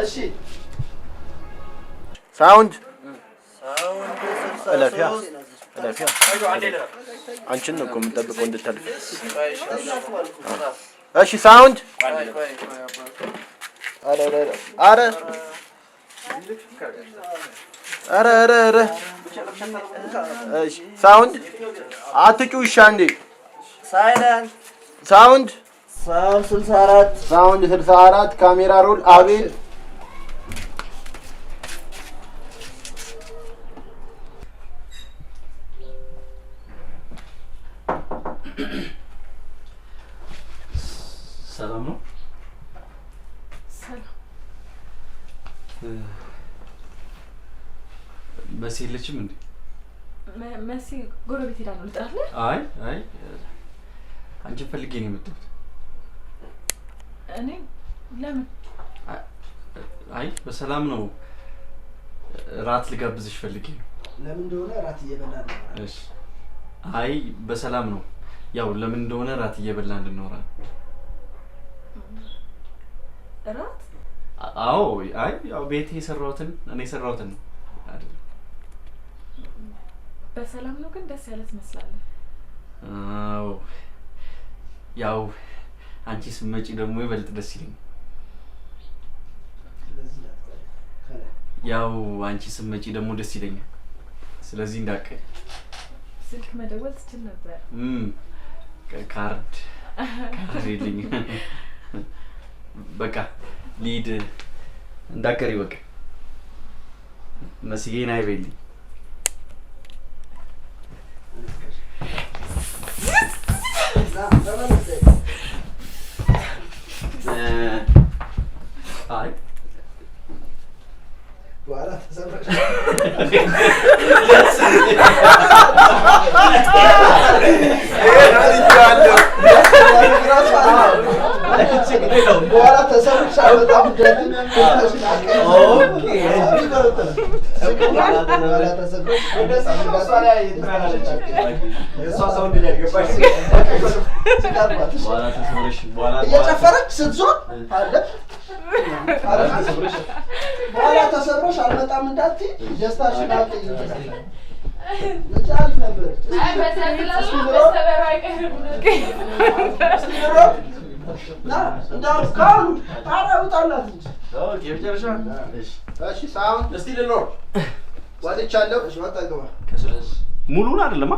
እሺ ሳውንድ እለፊያ አንቺን ነው እኮ የምንጠብቀው እንድታልፍ። እሺ ሳውንድ ኧረ እሺ ሳውንድ አትጩህ እሺ አንዴ ሳይለንት ሳውንድ 64 ሳውንድ 64 ካሜራ ሮል አቤል ሰላም ነው? ሰላም። መሲ የለችም እንዴ? መሲ ጎረቤት ሄዳ ነው። ልጥራለህ? አይ አንቺን ፈልጌ ነው የመጣሁት። እኔ ለምን? አይ በሰላም ነው። ራት ልጋብዝሽ ፈልጌ ነው። ለምን እንደሆነ ራት እየበላን ነው። እሺ። አይ በሰላም ነው። ያው ለምን እንደሆነ ራት እየበላን እንድንኖራ። ራት? አዎ። አይ ያው ቤቴ የሰራሁትን እኔ የሰራሁትን ነው አይደል? በሰላም ነው ግን ደስ ያለ ትመስላለህ። አዎ። ያው አንቺ ስትመጪ ደግሞ ይበልጥ ደስ ይለኛል። ያው አንቺ ስትመጪ ደግሞ ደስ ይለኛል። ስለዚህ እንዳትቀሪ። ስልክ መደወል ትችል ነበር። ካርድ የለኝ። በቃ ሊድ እንዳትቀሪ። በቃ መስዬን አይበልኝ። አይ በኋላ ተሰብረሽ በኋላ ተሰብረሽ በጣም እየጨፈረች ስትዞር አለ በኋላ ተሰብረሽ አልመጣም እንዳትዪ ደስታሽን አትይ። ልጅ ነበር እንደው ካሉ ታራውጣላት እንጂ ኦኬ። መጨረሻ እሺ ሳውንድ እስቲ ልኖር ወጥቻለሁ። እሺ ወጣ ገባ ሙሉን አይደለማ